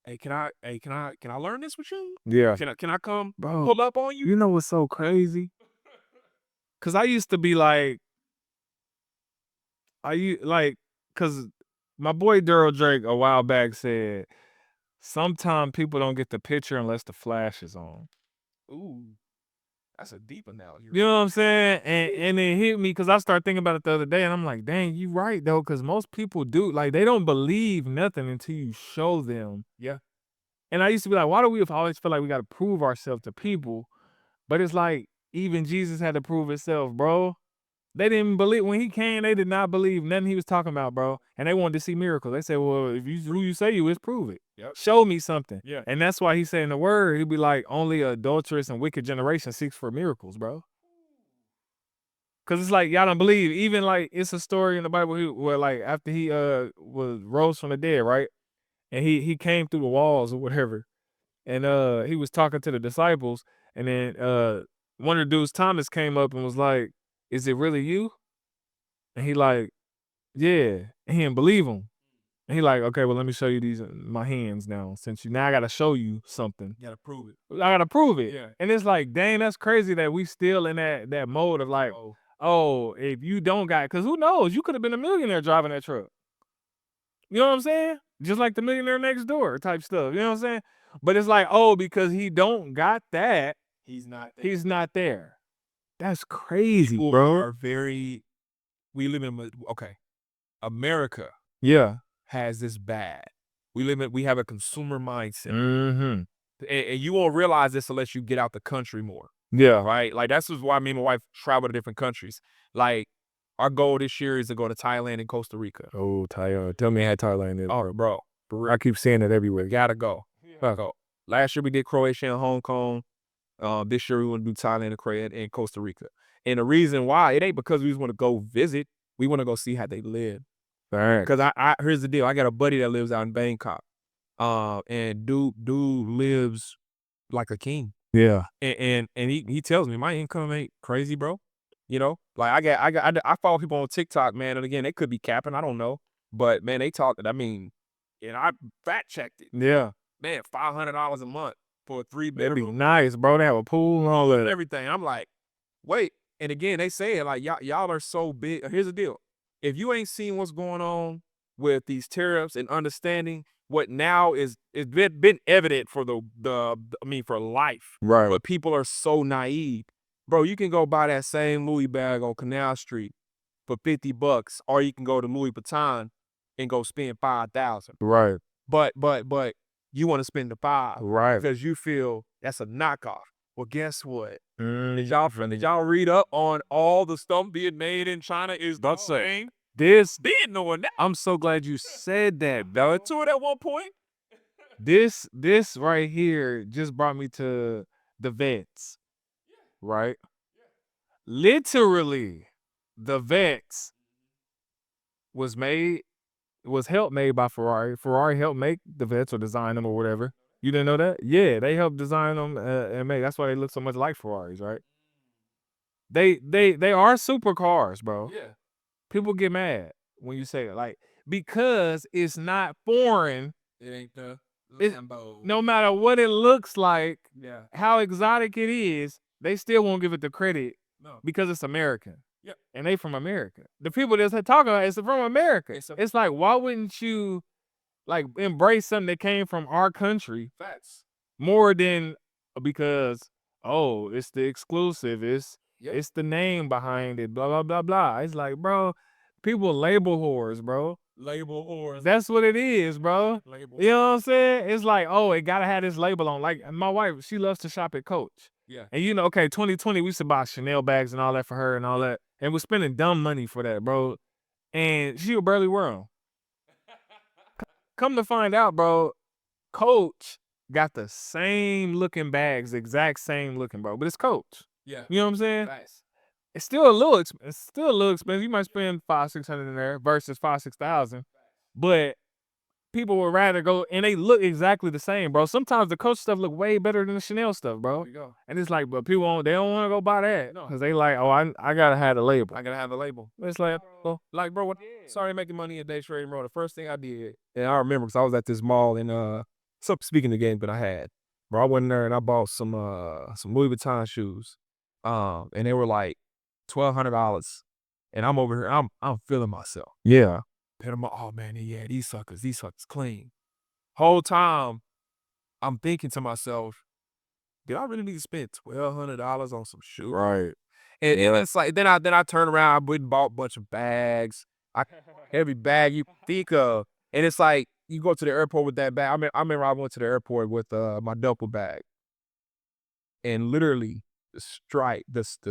S2: hey, can I learn this with you?
S1: Yeah.
S2: Can I come
S1: Bro,
S2: pull up on you?
S1: you know what's so crazy? Cause I used to be like, cause my boy Daryl Drake a while back said, sometimes people don't get the picture unless the flash is on.
S2: Ooh, that's a deep analogy.
S1: You know what I'm saying? And it hit me because I started thinking about it the other day, and I'm like, dang, you right though, because most people do, like, they don't believe nothing until you show them.
S2: Yeah.
S1: And I used to be like, why do we always feel like we got to prove ourselves to people? But it's like, even Jesus had to prove himself, bro. They didn't believe, when he came, they did not believe nothing he was talking about, bro. And they wanted to see miracles. They said, well, if you who you say you is, prove it.
S2: Yep.
S1: Show me something.
S2: Yeah.
S1: And that's why he said in the word, he'd be like, only adulterous and wicked generation seeks for miracles, bro. Cause it's like, y'all don't believe. Even like, it's a story in the Bible where like, after he was rose from the dead, right? And he came through the walls or whatever. And he was talking to the disciples. And then one of the dudes, Thomas, came up and was like, is it really you? And he like, yeah. And he didn't believe him. And he like, okay, well, let me show you these my hands now. Since now I gotta show you something.
S2: You gotta prove it.
S1: I gotta prove it.
S2: Yeah.
S1: And it's like, dang, that's crazy that we still in that mode of like, oh, if you don't got, cause who knows? You could have been a millionaire driving that truck. You know what I'm saying? Just like the millionaire next door type stuff. You know what I'm saying? But it's like, oh, because he don't got that,
S2: He's not there.
S1: He's not there. That's crazy,
S2: People
S1: bro.
S2: are we live in America
S1: Yeah.
S2: has this bad. We have a consumer mindset.
S1: Mm-hmm.
S2: And you won't realize this unless you get out the country more.
S1: Yeah.
S2: Right? Like that's just why me and my wife travel to different countries. Like our goal this year is to go to Thailand and Costa Rica.
S1: Oh, Thailand. Tell me how Thailand is.
S2: Oh, bro.
S1: I keep saying it everywhere.
S2: Gotta go. Gotta go. Last year we did Croatia and Hong Kong. This year we want to do Thailand and Croatia and Costa Rica. And the reason why, it ain't because we just want to go visit. We want to go see how they live. Because here's the deal. I got a buddy that lives out in Bangkok. And dude lives like a king.
S1: Yeah.
S2: And he tells me my income ain't crazy, bro. You know, like I follow people on TikTok, man, and again, they could be capping, I don't know, but man, they talk. I mean, and I fact checked it.
S1: Yeah.
S2: Man, $500 a month for a 3-bedroom.
S1: That'd be nice, bro. They have a pool and all that.
S2: Everything. I'm like, wait. And again, they say it like y'all are so big. Here's the deal: if you ain't seen what's going on with these tariffs and understanding what now it's been evident for for life.
S1: Right.
S2: But people are so naive. Bro, you can go buy that same Louis bag on Canal Street for $50, or you can go to Louis Vuitton and go spend $5,000.
S1: Right.
S2: But you want to spend the $5
S1: Right.
S2: because you feel that's a knockoff. Well, guess what?
S1: Did
S2: Y'all read up on all the stuff being made in China is the same?
S1: This,
S2: Didn't know that.
S1: I'm so glad you said that, bro.
S2: To it at one point.
S1: This right here just brought me to the vets, right? Literally, the vets was helped made by Ferrari. Ferrari helped make the vets or design them or whatever. You didn't know that? Yeah, they helped design them and make. That's why they look so much like Ferraris, right? They are supercars, bro.
S2: Yeah.
S1: People get mad when you say it, like, because it's not foreign.
S2: It ain't the
S1: Lambo. No matter what it looks like,
S2: Yeah.
S1: how exotic it is, they still won't give it the credit.
S2: No.
S1: Because it's American.
S2: Yep.
S1: And they from America. The people that's talking about it's from America. It's like, why wouldn't you like embrace something that came from our country
S2: Facts.
S1: more than because it's the exclusive, it's
S2: Yep.
S1: the name behind it, blah blah blah blah. It's like, bro, people label whores, bro.
S2: Label or
S1: That's what it is, bro.
S2: label.
S1: You know what I'm saying? It's like, it gotta have this label on. Like my wife, she loves to shop at Coach.
S2: Yeah.
S1: And 2020, we used to buy Chanel bags and all that for her and all that. And we're spending dumb money for that, bro. And she would barely wear them. Come to find out, bro, Coach got the same looking bags, the exact same looking, bro. But it's Coach.
S2: Yeah.
S1: You know what I'm saying?
S2: Nice.
S1: It's still a little expensive. You might spend $500-600 in there versus $5,000-6,000. But people would rather go, and they look exactly the same, bro. Sometimes the Coach stuff look way better than the Chanel stuff, bro.
S2: There you go.
S1: And it's like, but people they don't want to go buy that.
S2: No.
S1: Because they like, I gotta have the label.
S2: I gotta have the label.
S1: It's like,
S2: bro, when I started making money at day trading, bro, the first thing I did, and I remember because I was at this mall and speaking of games that I had, bro, I went in there and I bought some Louis Vuitton shoes, and they were like $1,200, and I'm over here, I'm feeling myself.
S1: yeah.
S2: And I'm like, oh man, yeah, these suckers clean. Whole time, I'm thinking to myself, did I really need to spend $1,200 on some shoes?
S1: Right.
S2: And it's like then I turned around, I went and bought a bunch of bags. Every bag you think of. And it's like you go to the airport with that bag. I remember I went to the airport with my duffel bag. And literally the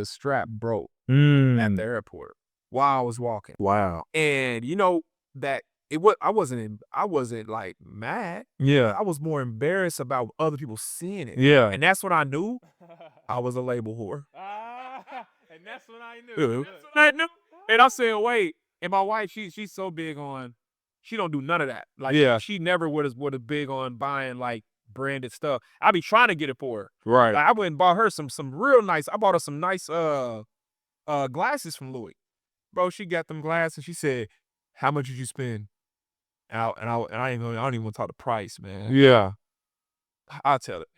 S2: strap broke at the airport while I was walking.
S1: Wow.
S2: And that I wasn't like mad.
S1: Yeah.
S2: I was more embarrassed about other people seeing it.
S1: Yeah.
S2: And that's when I knew I was a label whore.
S1: And that's when I knew.
S2: And I said, wait. And my wife, she's so big on, she don't do none of that. Like,
S1: Yeah.
S2: she never would have big on buying like branded stuff. I be trying to get it for her.
S1: Right.
S2: Like, I went and bought her some real nice. I bought her some nice glasses from Louis. Bro, she got them glasses. She said, "How much did you spend?" I don't even want to talk the price, man.
S1: Yeah.
S2: I'll tell it.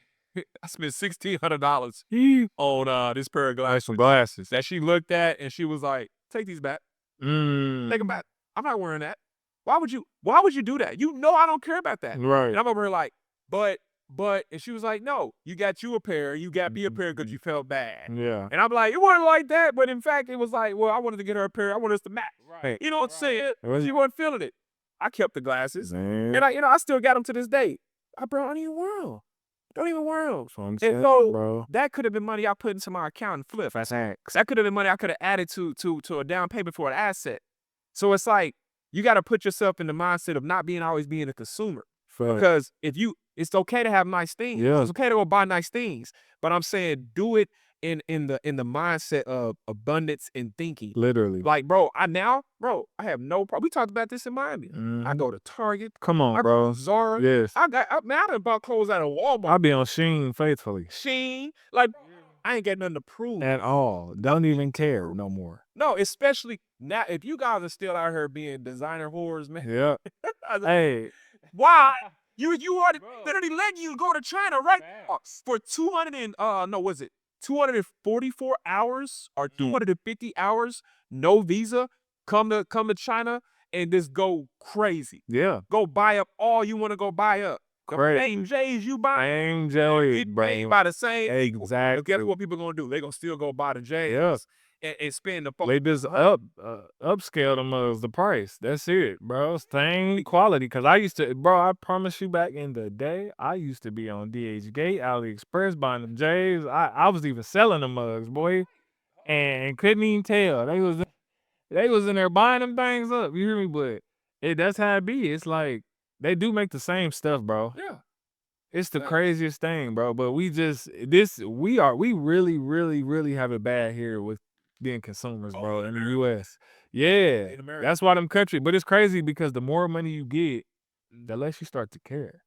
S2: I spent $1,600 on this pair of glasses.
S1: Some glasses.
S2: That she looked at and she was like, "Take these back. Take them back. I'm not wearing that. Why would you do that? You know I don't care about that."
S1: Right.
S2: And I'm over here like, but And she was like, no, you got you a pair, you got me a pair because you felt bad.
S1: Yeah.
S2: And I'm like, it wasn't like that, but in fact, it was like, well, I wanted to get her a pair. I wanted us to match.
S1: Right.
S2: You know what I'm saying? She wasn't feeling it. I kept the glasses,
S1: Man.
S2: and I still got them to this day. Bro, don't even wear them. Don't even wear them.
S1: So I'm
S2: And
S1: saying,
S2: so
S1: bro.
S2: that could have been money I put into my account and flip.
S1: That's facts.
S2: That could have been money I could have added to a down payment for an asset. So it's like you got to put yourself in the mindset of not always being a consumer. Because it's okay to have nice things.
S1: Yeah.
S2: It's okay to go buy nice things. But I'm saying do it in the mindset of abundance and thinking.
S1: Literally.
S2: Like, bro, I have no problem. We talked about this in Miami.
S1: Mhm.
S2: I go to Target.
S1: Come on,
S2: I
S1: bro.
S2: go to Zara.
S1: Yes.
S2: I done bought clothes out of Walmart.
S1: I be on Sheen faithfully.
S2: Sheen. Like, I ain't got nothing to prove.
S1: At all. Don't even care no more.
S2: No, especially now, if you guys are still out here being designer whores, man.
S1: Yeah. Hey.
S2: Why? You already literally letting you go to China right now for 244 hours or 250 hours, no visa, come to China and just go crazy.
S1: Yeah.
S2: Go buy up all you want to go buy up.
S1: Right.
S2: Same J's you buy.
S1: Same jelly,
S2: It
S1: bro.
S2: ain't by the same.
S1: Exactly.
S2: Guess what people gonna do? They gonna still go buy the J's.
S1: Yeah.
S2: And spend the
S1: They just upscale them of the price. That's it, bro. Same quality. Cause I used to, bro. I promise you, back in the day, I used to be on DH Gate, AliExpress, buying them J's. I was even selling the mugs, boy, and couldn't even tell. They was in there buying them things up. You hear me? But that's how it be. It's like they do make the same stuff, bro.
S2: Yeah.
S1: It's the craziest thing, bro. But we really, really, really have it bad here with being consumers, bro, in the US. Yeah.
S2: In America.
S1: That's why them country. But it's crazy because the more money you get, the less you start to care.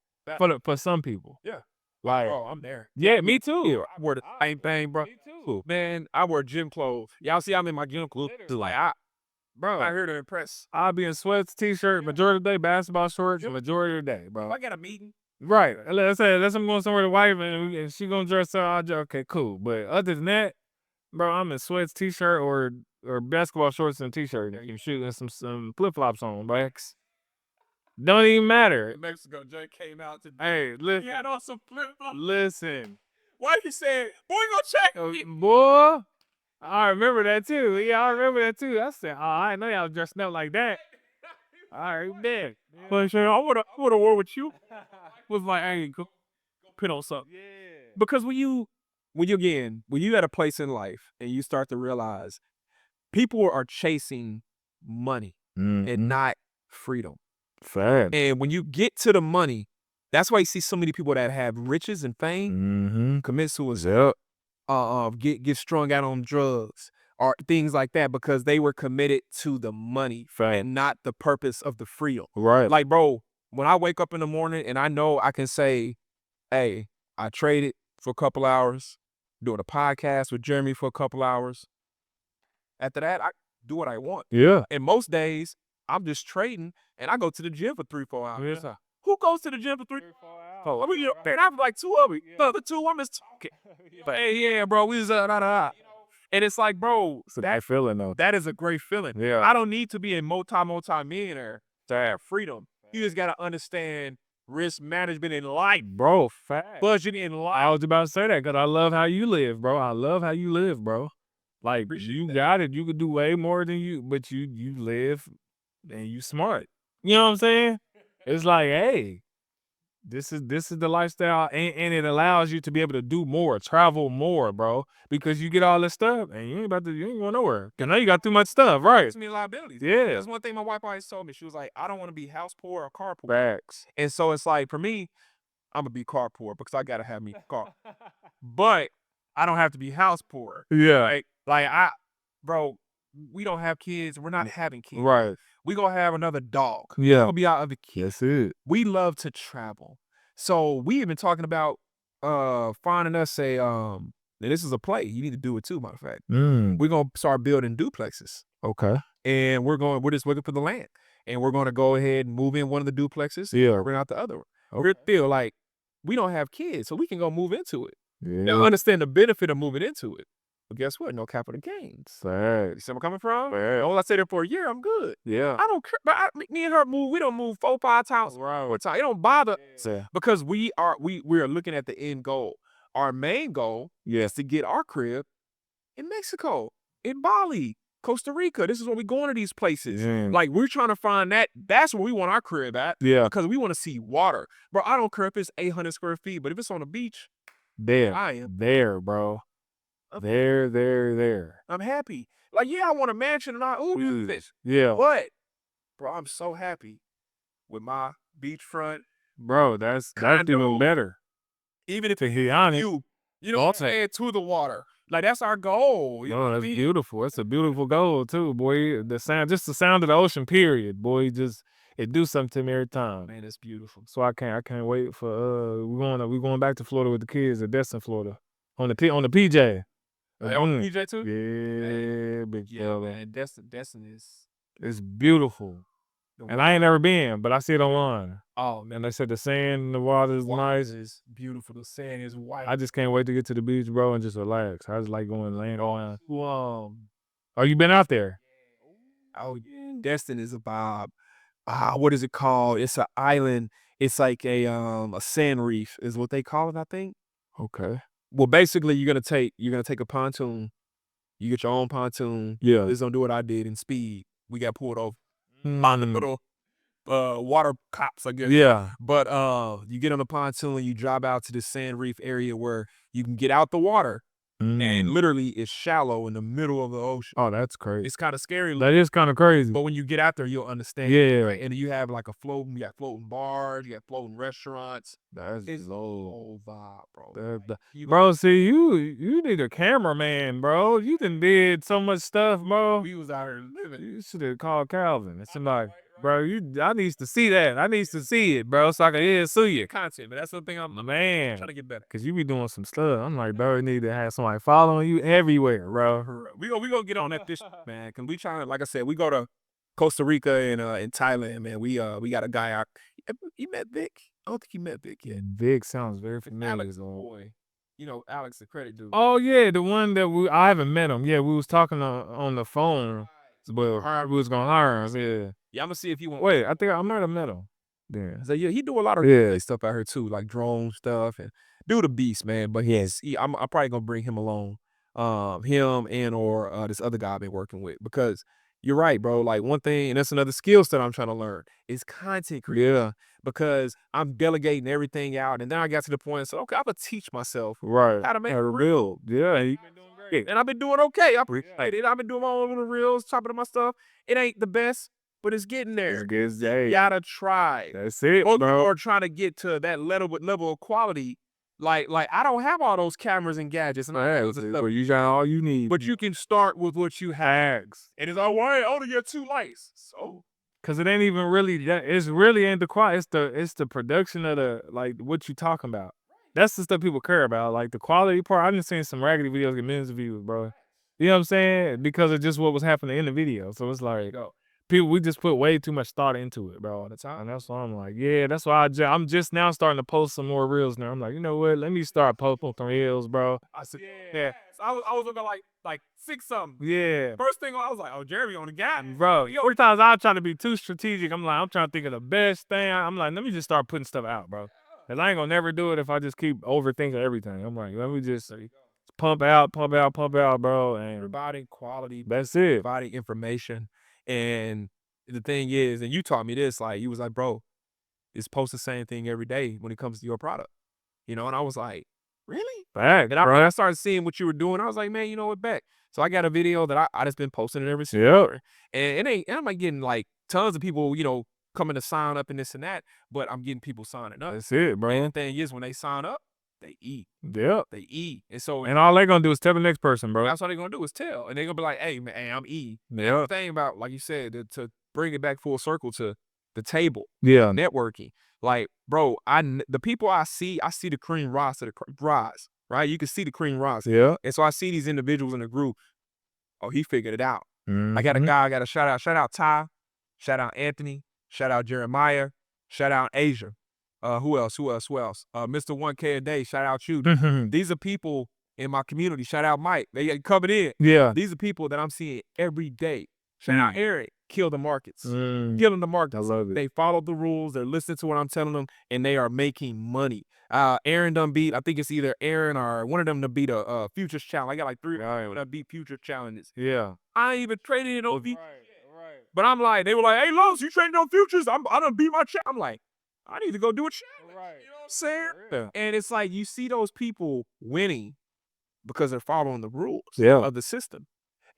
S1: For some people.
S2: Yeah.
S1: Like,
S2: Oh, I'm there.
S1: yeah, me too.
S2: I wear the same thing, bro.
S1: Me too.
S2: Man, I wear gym clothes. Y'all see I'm in my gym clothes. Like, I'm
S1: Bro,
S2: not here to impress.
S1: I'll be in sweats, t-shirt, majority of the day, basketball shorts, majority of the day,
S2: If
S1: bro.
S2: I got a meeting.
S1: Right. Let's say I'm going somewhere with the wife and she gonna dress up, I'll just, okay, cool. But other than that, bro, I'm in sweats, t-shirt, or basketball shorts and t-shirt. You shooting some flip-flops on, bro. Don't even matter.
S2: Mexico, Jay came out today.
S1: Hey, listen.
S2: He had on some flip-flops.
S1: Listen.
S2: Why he said, boy, go check.
S1: Boy, I remember that too. Yeah, I remember that too. I said, oh, I didn't know y'all dressing up like that. All right, man.
S2: But I would have wore with you. Was like, hey, go put on something.
S1: Yeah.
S2: Because when you at a place in life and you start to realize people are chasing money and not freedom.
S1: Fact.
S2: And when you get to the money, that's why you see so many people that have riches and fame commit suicide, get strung out on drugs or things like that because they were committed to the money and not the purpose of the freedom.
S1: Right.
S2: Like, bro, when I wake up in the morning and I know I can say, hey, I traded for a couple hours, doing a podcast with Jeremy for a couple hours. After that, I do what I want.
S1: Yeah.
S2: And most days, I'm just trading and I go to the gym for 3-4 hours.
S1: Yeah.
S2: Who goes to the gym for 3-4 hours? I mean, I have like two of me. The other two, I'm just talking. But hey, yeah, bro, we was And it's like, bro,
S1: So that feeling though.
S2: that is a great feeling.
S1: Yeah.
S2: I don't need to be a multi-millionaire to have freedom. You just gotta understand risk management in life,
S1: Bro, fact.
S2: budgeting in life.
S1: I was about to say that because I love how you live, bro. I love how you live, bro. Like,
S2: Appreciate
S1: you
S2: that.
S1: got it. You could do way more than you, but you live and you smart. You know what I'm saying? It's like, hey, this is the lifestyle, and it allows you to be able to do more, travel more, bro, because you get all this stuff and you ain't going nowhere. Cause now you got too much stuff, right?
S2: Too many liabilities.
S1: Yeah.
S2: That's one thing my wife always told me. She was like, I don't want to be house poor or car poor.
S1: Facts.
S2: And so it's like, for me, I'm gonna be car poor because I gotta have me a car. But I don't have to be house poor.
S1: Yeah.
S2: Like bro, we don't have kids. We're not having kids.
S1: Right.
S2: We gonna have another dog.
S1: Yeah.
S2: Gonna be our other kid.
S1: That's it.
S2: We love to travel. So we have been talking about finding us a and this is a play. You need to do it too, matter of fact. We're gonna start building duplexes.
S1: Okay.
S2: And we're just looking for the land. And we're gonna go ahead and move in one of the duplexes.
S1: Yeah.
S2: Rent out the other one.
S1: Okay.
S2: We're still like, we don't have kids, so we can go move into it.
S1: Yeah.
S2: Now understand the benefit of moving into it. But guess what? No capital gains.
S1: Right.
S2: You see where I'm coming from?
S1: Right.
S2: Oh, I stay there for a year, I'm good.
S1: Yeah.
S2: I don't care. But me and her move. We don't move 4, 5 times.
S1: Right.
S2: It don't bother
S1: Yeah.
S2: because we are looking at the end goal. Our main goal is to get our crib in Mexico, in Bali, Costa Rica. This is where we going to these places.
S1: Yeah.
S2: Like we're trying to find that. That's where we want our crib at.
S1: Yeah.
S2: Because we want to see water. Bro, I don't care if it's 800 square feet, but if it's on the beach,
S1: There.
S2: I am.
S1: There, bro. There.
S2: I'm happy. Like, yeah, I want a mansion and this.
S1: Yeah.
S2: But, bro, I'm so happy with my beachfront.
S1: Bro, that's
S2: Condo.
S1: even better.
S2: Even if
S1: To be honest.
S2: you know, head to the water. Like, that's our goal. You know
S1: No,
S2: what I
S1: that's
S2: mean?
S1: beautiful. It's a beautiful goal too, boy. The sound of the ocean, period, boy. It do something to me every time.
S2: Man, it's beautiful.
S1: So I can't wait for we going back to Florida with the kids at Destin, Florida. On the PJ.
S2: On the PJ too?
S1: Yeah, big
S2: Yeah, man. Destin is.
S1: It's beautiful. And I ain't never been, but I see it online.
S2: Oh, man.
S1: And they said the sand in the water is nice.
S2: It's beautiful. The sand is white.
S1: I just can't wait to get to the beach, bro, and just relax. I just like going and laying on. Oh, you been out there?
S2: Oh, yeah. Destin is about what is it called? It's an island. It's like a sand reef is what they call it, I think.
S1: Okay.
S2: Well, basically, you're gonna take a pontoon. You get your own pontoon.
S1: Yeah.
S2: Just don't do what I did in Speed. We got pulled over on the little water cops, I guess.
S1: Yeah.
S2: But you get on the pontoon and you drive out to the sand reef area where you can get out the water. And literally it's shallow in the middle of the ocean.
S1: Oh, that's crazy.
S2: It's kind of scary.
S1: That is kind of crazy.
S2: But when you get out there, you'll understand.
S1: Yeah.
S2: Right? And you have like you got floating bars, you got floating restaurants.
S1: It's
S2: whole vibe, bro.
S1: Bro, see, you need a cameraman, bro. You done did so much stuff, bro.
S2: We was out here living.
S1: You should have called Calvin. It's like, bro, I need to see that. I need to see it, bro, so I can sue you.
S2: Content, but that's the thing I'm
S1: Man,
S2: trying to get better.
S1: Cause you be doing some stuff. I'm like, bro, you need to have somebody following you everywhere, bro.
S2: We gonna get on that this man. Cause we trying to, like I said, we go to Costa Rica and in Thailand, man. We got a guy out. You met Vic? I don't think you met Vic yet.
S1: Vic sounds very familiar.
S2: Alex, boy. You know Alex, the credit dude.
S1: Oh yeah, the one that I haven't met him. Yeah, we was talking on the phone. But we was gonna hire him. Yeah.
S2: Yeah, I'm gonna see if you want.
S1: Wait, I think I might have met him. Yeah.
S2: So yeah, he do a lot of stuff out here too, like drone stuff and do the beast, man. But I'm probably gonna bring him along, him and or this other guy I've been working with because you're right, bro. Like one thing, and that's another skill set I'm trying to learn is content creation.
S1: Yeah.
S2: Because I'm delegating everything out, and then I got to the point and said, okay, I'm gonna teach myself
S1: Right.
S2: how to make
S1: real. Yeah. You've been doing great.
S2: and I've been doing okay. I appreciate it. I've been doing my own little reels, chopping up my stuff. It ain't the best, but it's getting there.
S1: It's good.
S2: You gotta try.
S1: That's it,
S2: Most
S1: bro.
S2: people are trying to get to that level of quality. Like I don't have all those cameras and gadgets. And
S1: You got all you need.
S2: but you can start with what you have. And it's why I only get 2 lights. So.
S1: Cause it ain't even really that. It's really ain't the quality. It's the production of what you talking about. That's the stuff people care about. Like the quality part. I done seen some raggedy videos get millions of views, bro. You know what I'm saying? Because of just what was happening in the video. So it's like, we just put way too much thought into it, bro, all the time. And that's why I'm like, yeah, that's why I'm just now starting to post some more reels now. I'm like, you know what? Let me start posting some reels, bro.
S2: I said, yeah. So I was looking like 6 something.
S1: Yeah.
S2: First thing I was like, oh, Jeremy on the guy.
S1: Bro, every times I'm trying to be too strategic, I'm trying to think of the best thing. I'm like, let me just start putting stuff out, bro. Cause I ain't gonna never do it if I just keep overthinking everything. I'm like, let me just pump out, bro. And
S2: Everybody, quality.
S1: That's it.
S2: Body information. And the thing is, and you taught me this, like, you was like, bro, it's post the same thing every day when it comes to your product. You know, and I was like, really?
S1: Back,
S2: and I started seeing what you were doing. I was like, man, you know what, back. So I got a video that I just been posting it every single day. And I'm not getting like tons of people, coming to sign up and this and that, but I'm getting people signing up.
S1: That's it, bro.
S2: And the thing is, when they sign up, they eat.
S1: Yep.
S2: They eat. And so
S1: and all they gonna do is tell the next person, bro.
S2: That's all they gonna do is tell. And they gonna be like, hey, man, I'm E.
S1: Yeah.
S2: The thing about, like you said, to bring it back full circle to the table.
S1: Yeah.
S2: Networking. Like, bro, the people I see the cream rise to the rise, right? You can see the cream rise.
S1: Yeah.
S2: And so I see these individuals in the group. Oh, he figured it out.
S1: Mm-hmm.
S2: I got a guy, I got a shout out Ty, shout out Anthony, shout out Jeremiah, shout out Asia. Who else? Mr. 1K a day, shout out you. These are people in my community. Shout out Mike. They get covered in.
S1: Yeah.
S2: These are people that I'm seeing every day. Shout out Eric. Kill the markets.
S1: Mm.
S2: Killing the markets.
S1: I love it.
S2: They follow the rules. They're listening to what I'm telling them, and they are making money. Aaron done beat, I think it's either Aaron or one of them to beat a futures challenge. I got like 3 that beat future challenges.
S1: Yeah.
S2: I ain't even traded in OV.
S1: Right.
S2: But I'm like, they were like, hey, Los, you trading on futures? I done beat my challenge. I'm like, I need to go do a challenge.
S1: Right.
S2: You know what I'm saying?
S1: Yeah.
S2: And it's like you see those people winning because they're following the rules
S1: Yeah.
S2: of the system.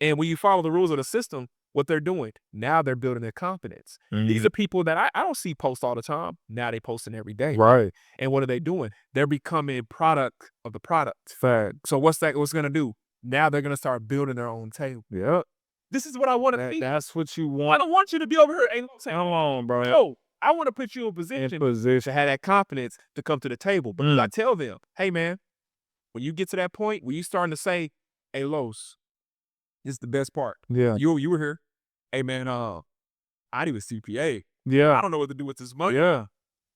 S2: And when you follow the rules of the system, what they're doing, now they're building their confidence. These are people that I don't see post all the time. Now they posting every day.
S1: Right.
S2: And what are they doing? They're becoming product of the product.
S1: Fact.
S2: So what's going to do? Now they're going to start building their own table.
S1: Yep.
S2: This is what I want to see.
S1: That's what you
S2: I
S1: want.
S2: don't want you to be over here. Ain't saying,
S1: Come on, bro.
S2: no, I want to put you in position to have that confidence to come to the table. But I tell them, hey, man, when you get to that point, when you starting to say, hey, Los, this is the best part.
S1: Yeah.
S2: You were here. Hey, man, I need a CPA.
S1: Yeah.
S2: I don't know what to do with this money.
S1: Yeah.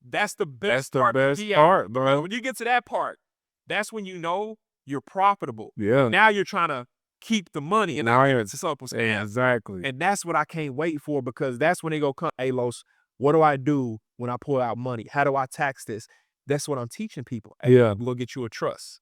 S2: That's the best
S1: part, bro.
S2: When you get to that part, that's when you know you're profitable.
S1: Yeah.
S2: Now you're trying to keep the money. And now it's simple.
S1: Yeah, exactly.
S2: And that's what I can't wait for, because that's when they go come, hey, Los, what do I do when I pull out money? How do I tax this? That's what I'm teaching people. Hey,
S1: Yeah.
S2: we're going to get you a trust.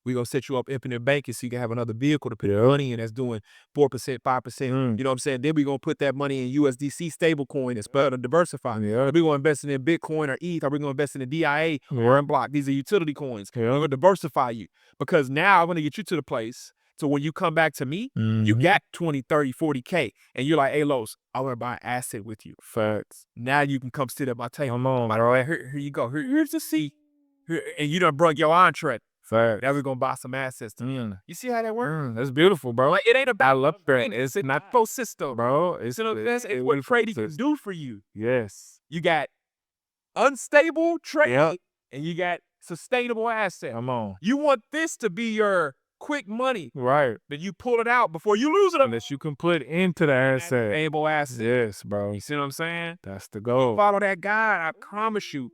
S2: We're going to set you up infinite banking so you can have another vehicle to put your money in that's doing 4%, 5%. You know what I'm saying? Then we're going to put that money in USDC stablecoin that's better to diversify.
S1: Yeah.
S2: We're going to invest in Bitcoin or ETH, or we're going to invest in a DIA or block. These are utility coins.
S1: Yeah.
S2: We're going to diversify you, because now I'm going to get you to the place. So when you come back to me, you got 20, 30, 40K, and you're like, hey, Los, I want to buy an asset with you.
S1: Facts.
S2: Now you can come sit at my table.
S1: Come on,
S2: Like,
S1: bro.
S2: here you go. Here's the seat. And you done brought your entree.
S1: Facts.
S2: Now we're going to buy some assets. You see how that works?
S1: That's beautiful, bro.
S2: Like, it ain't about
S1: I love that.
S2: It's not pro system,
S1: bro.
S2: It's what trading can do for you.
S1: Yes.
S2: You got unstable trading, and you got sustainable assets.
S1: Come on.
S2: You want this to be your quick money.
S1: Right.
S2: Then you pull it out before you lose it.
S1: Unless you can put into the asset.
S2: Sustainable assets.
S1: Yes, bro.
S2: You see what I'm saying?
S1: That's the goal.
S2: Follow that guide. I promise you,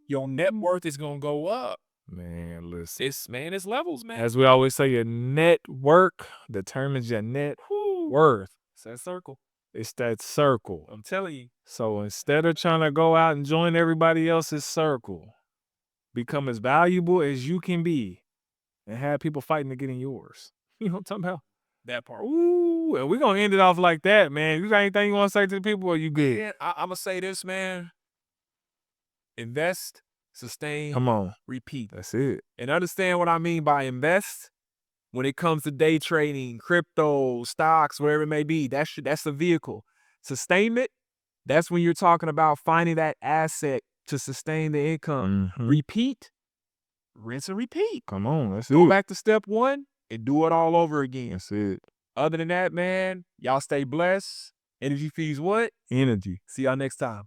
S2: your net worth is going to go up.
S1: Man, listen.
S2: It's levels, man.
S1: As we always say, your network determines your net worth.
S2: It's that circle.
S1: It's that circle.
S2: I'm telling you.
S1: So instead of trying to go out and join everybody else's circle, become as valuable as you can be and have people fighting to get in yours. You know what I'm talking about?
S2: That part.
S1: Ooh, and we're going to end it off like that, man. You got anything you want to say to the people, or you good?
S2: Yeah, I'm going to say this, man. Invest, sustain,
S1: Come on.
S2: repeat.
S1: That's it.
S2: And understand what I mean by invest. When it comes to day trading, crypto, stocks, wherever it may be, that's the vehicle. Sustainment, that's when you're talking about finding that asset to sustain the income. Repeat, rinse and repeat.
S1: Come on, let's
S2: Go
S1: do it.
S2: back to step one and do it all over again.
S1: That's it.
S2: Other than that, man, y'all stay blessed. Energy fees what?
S1: Energy.
S2: See y'all next time.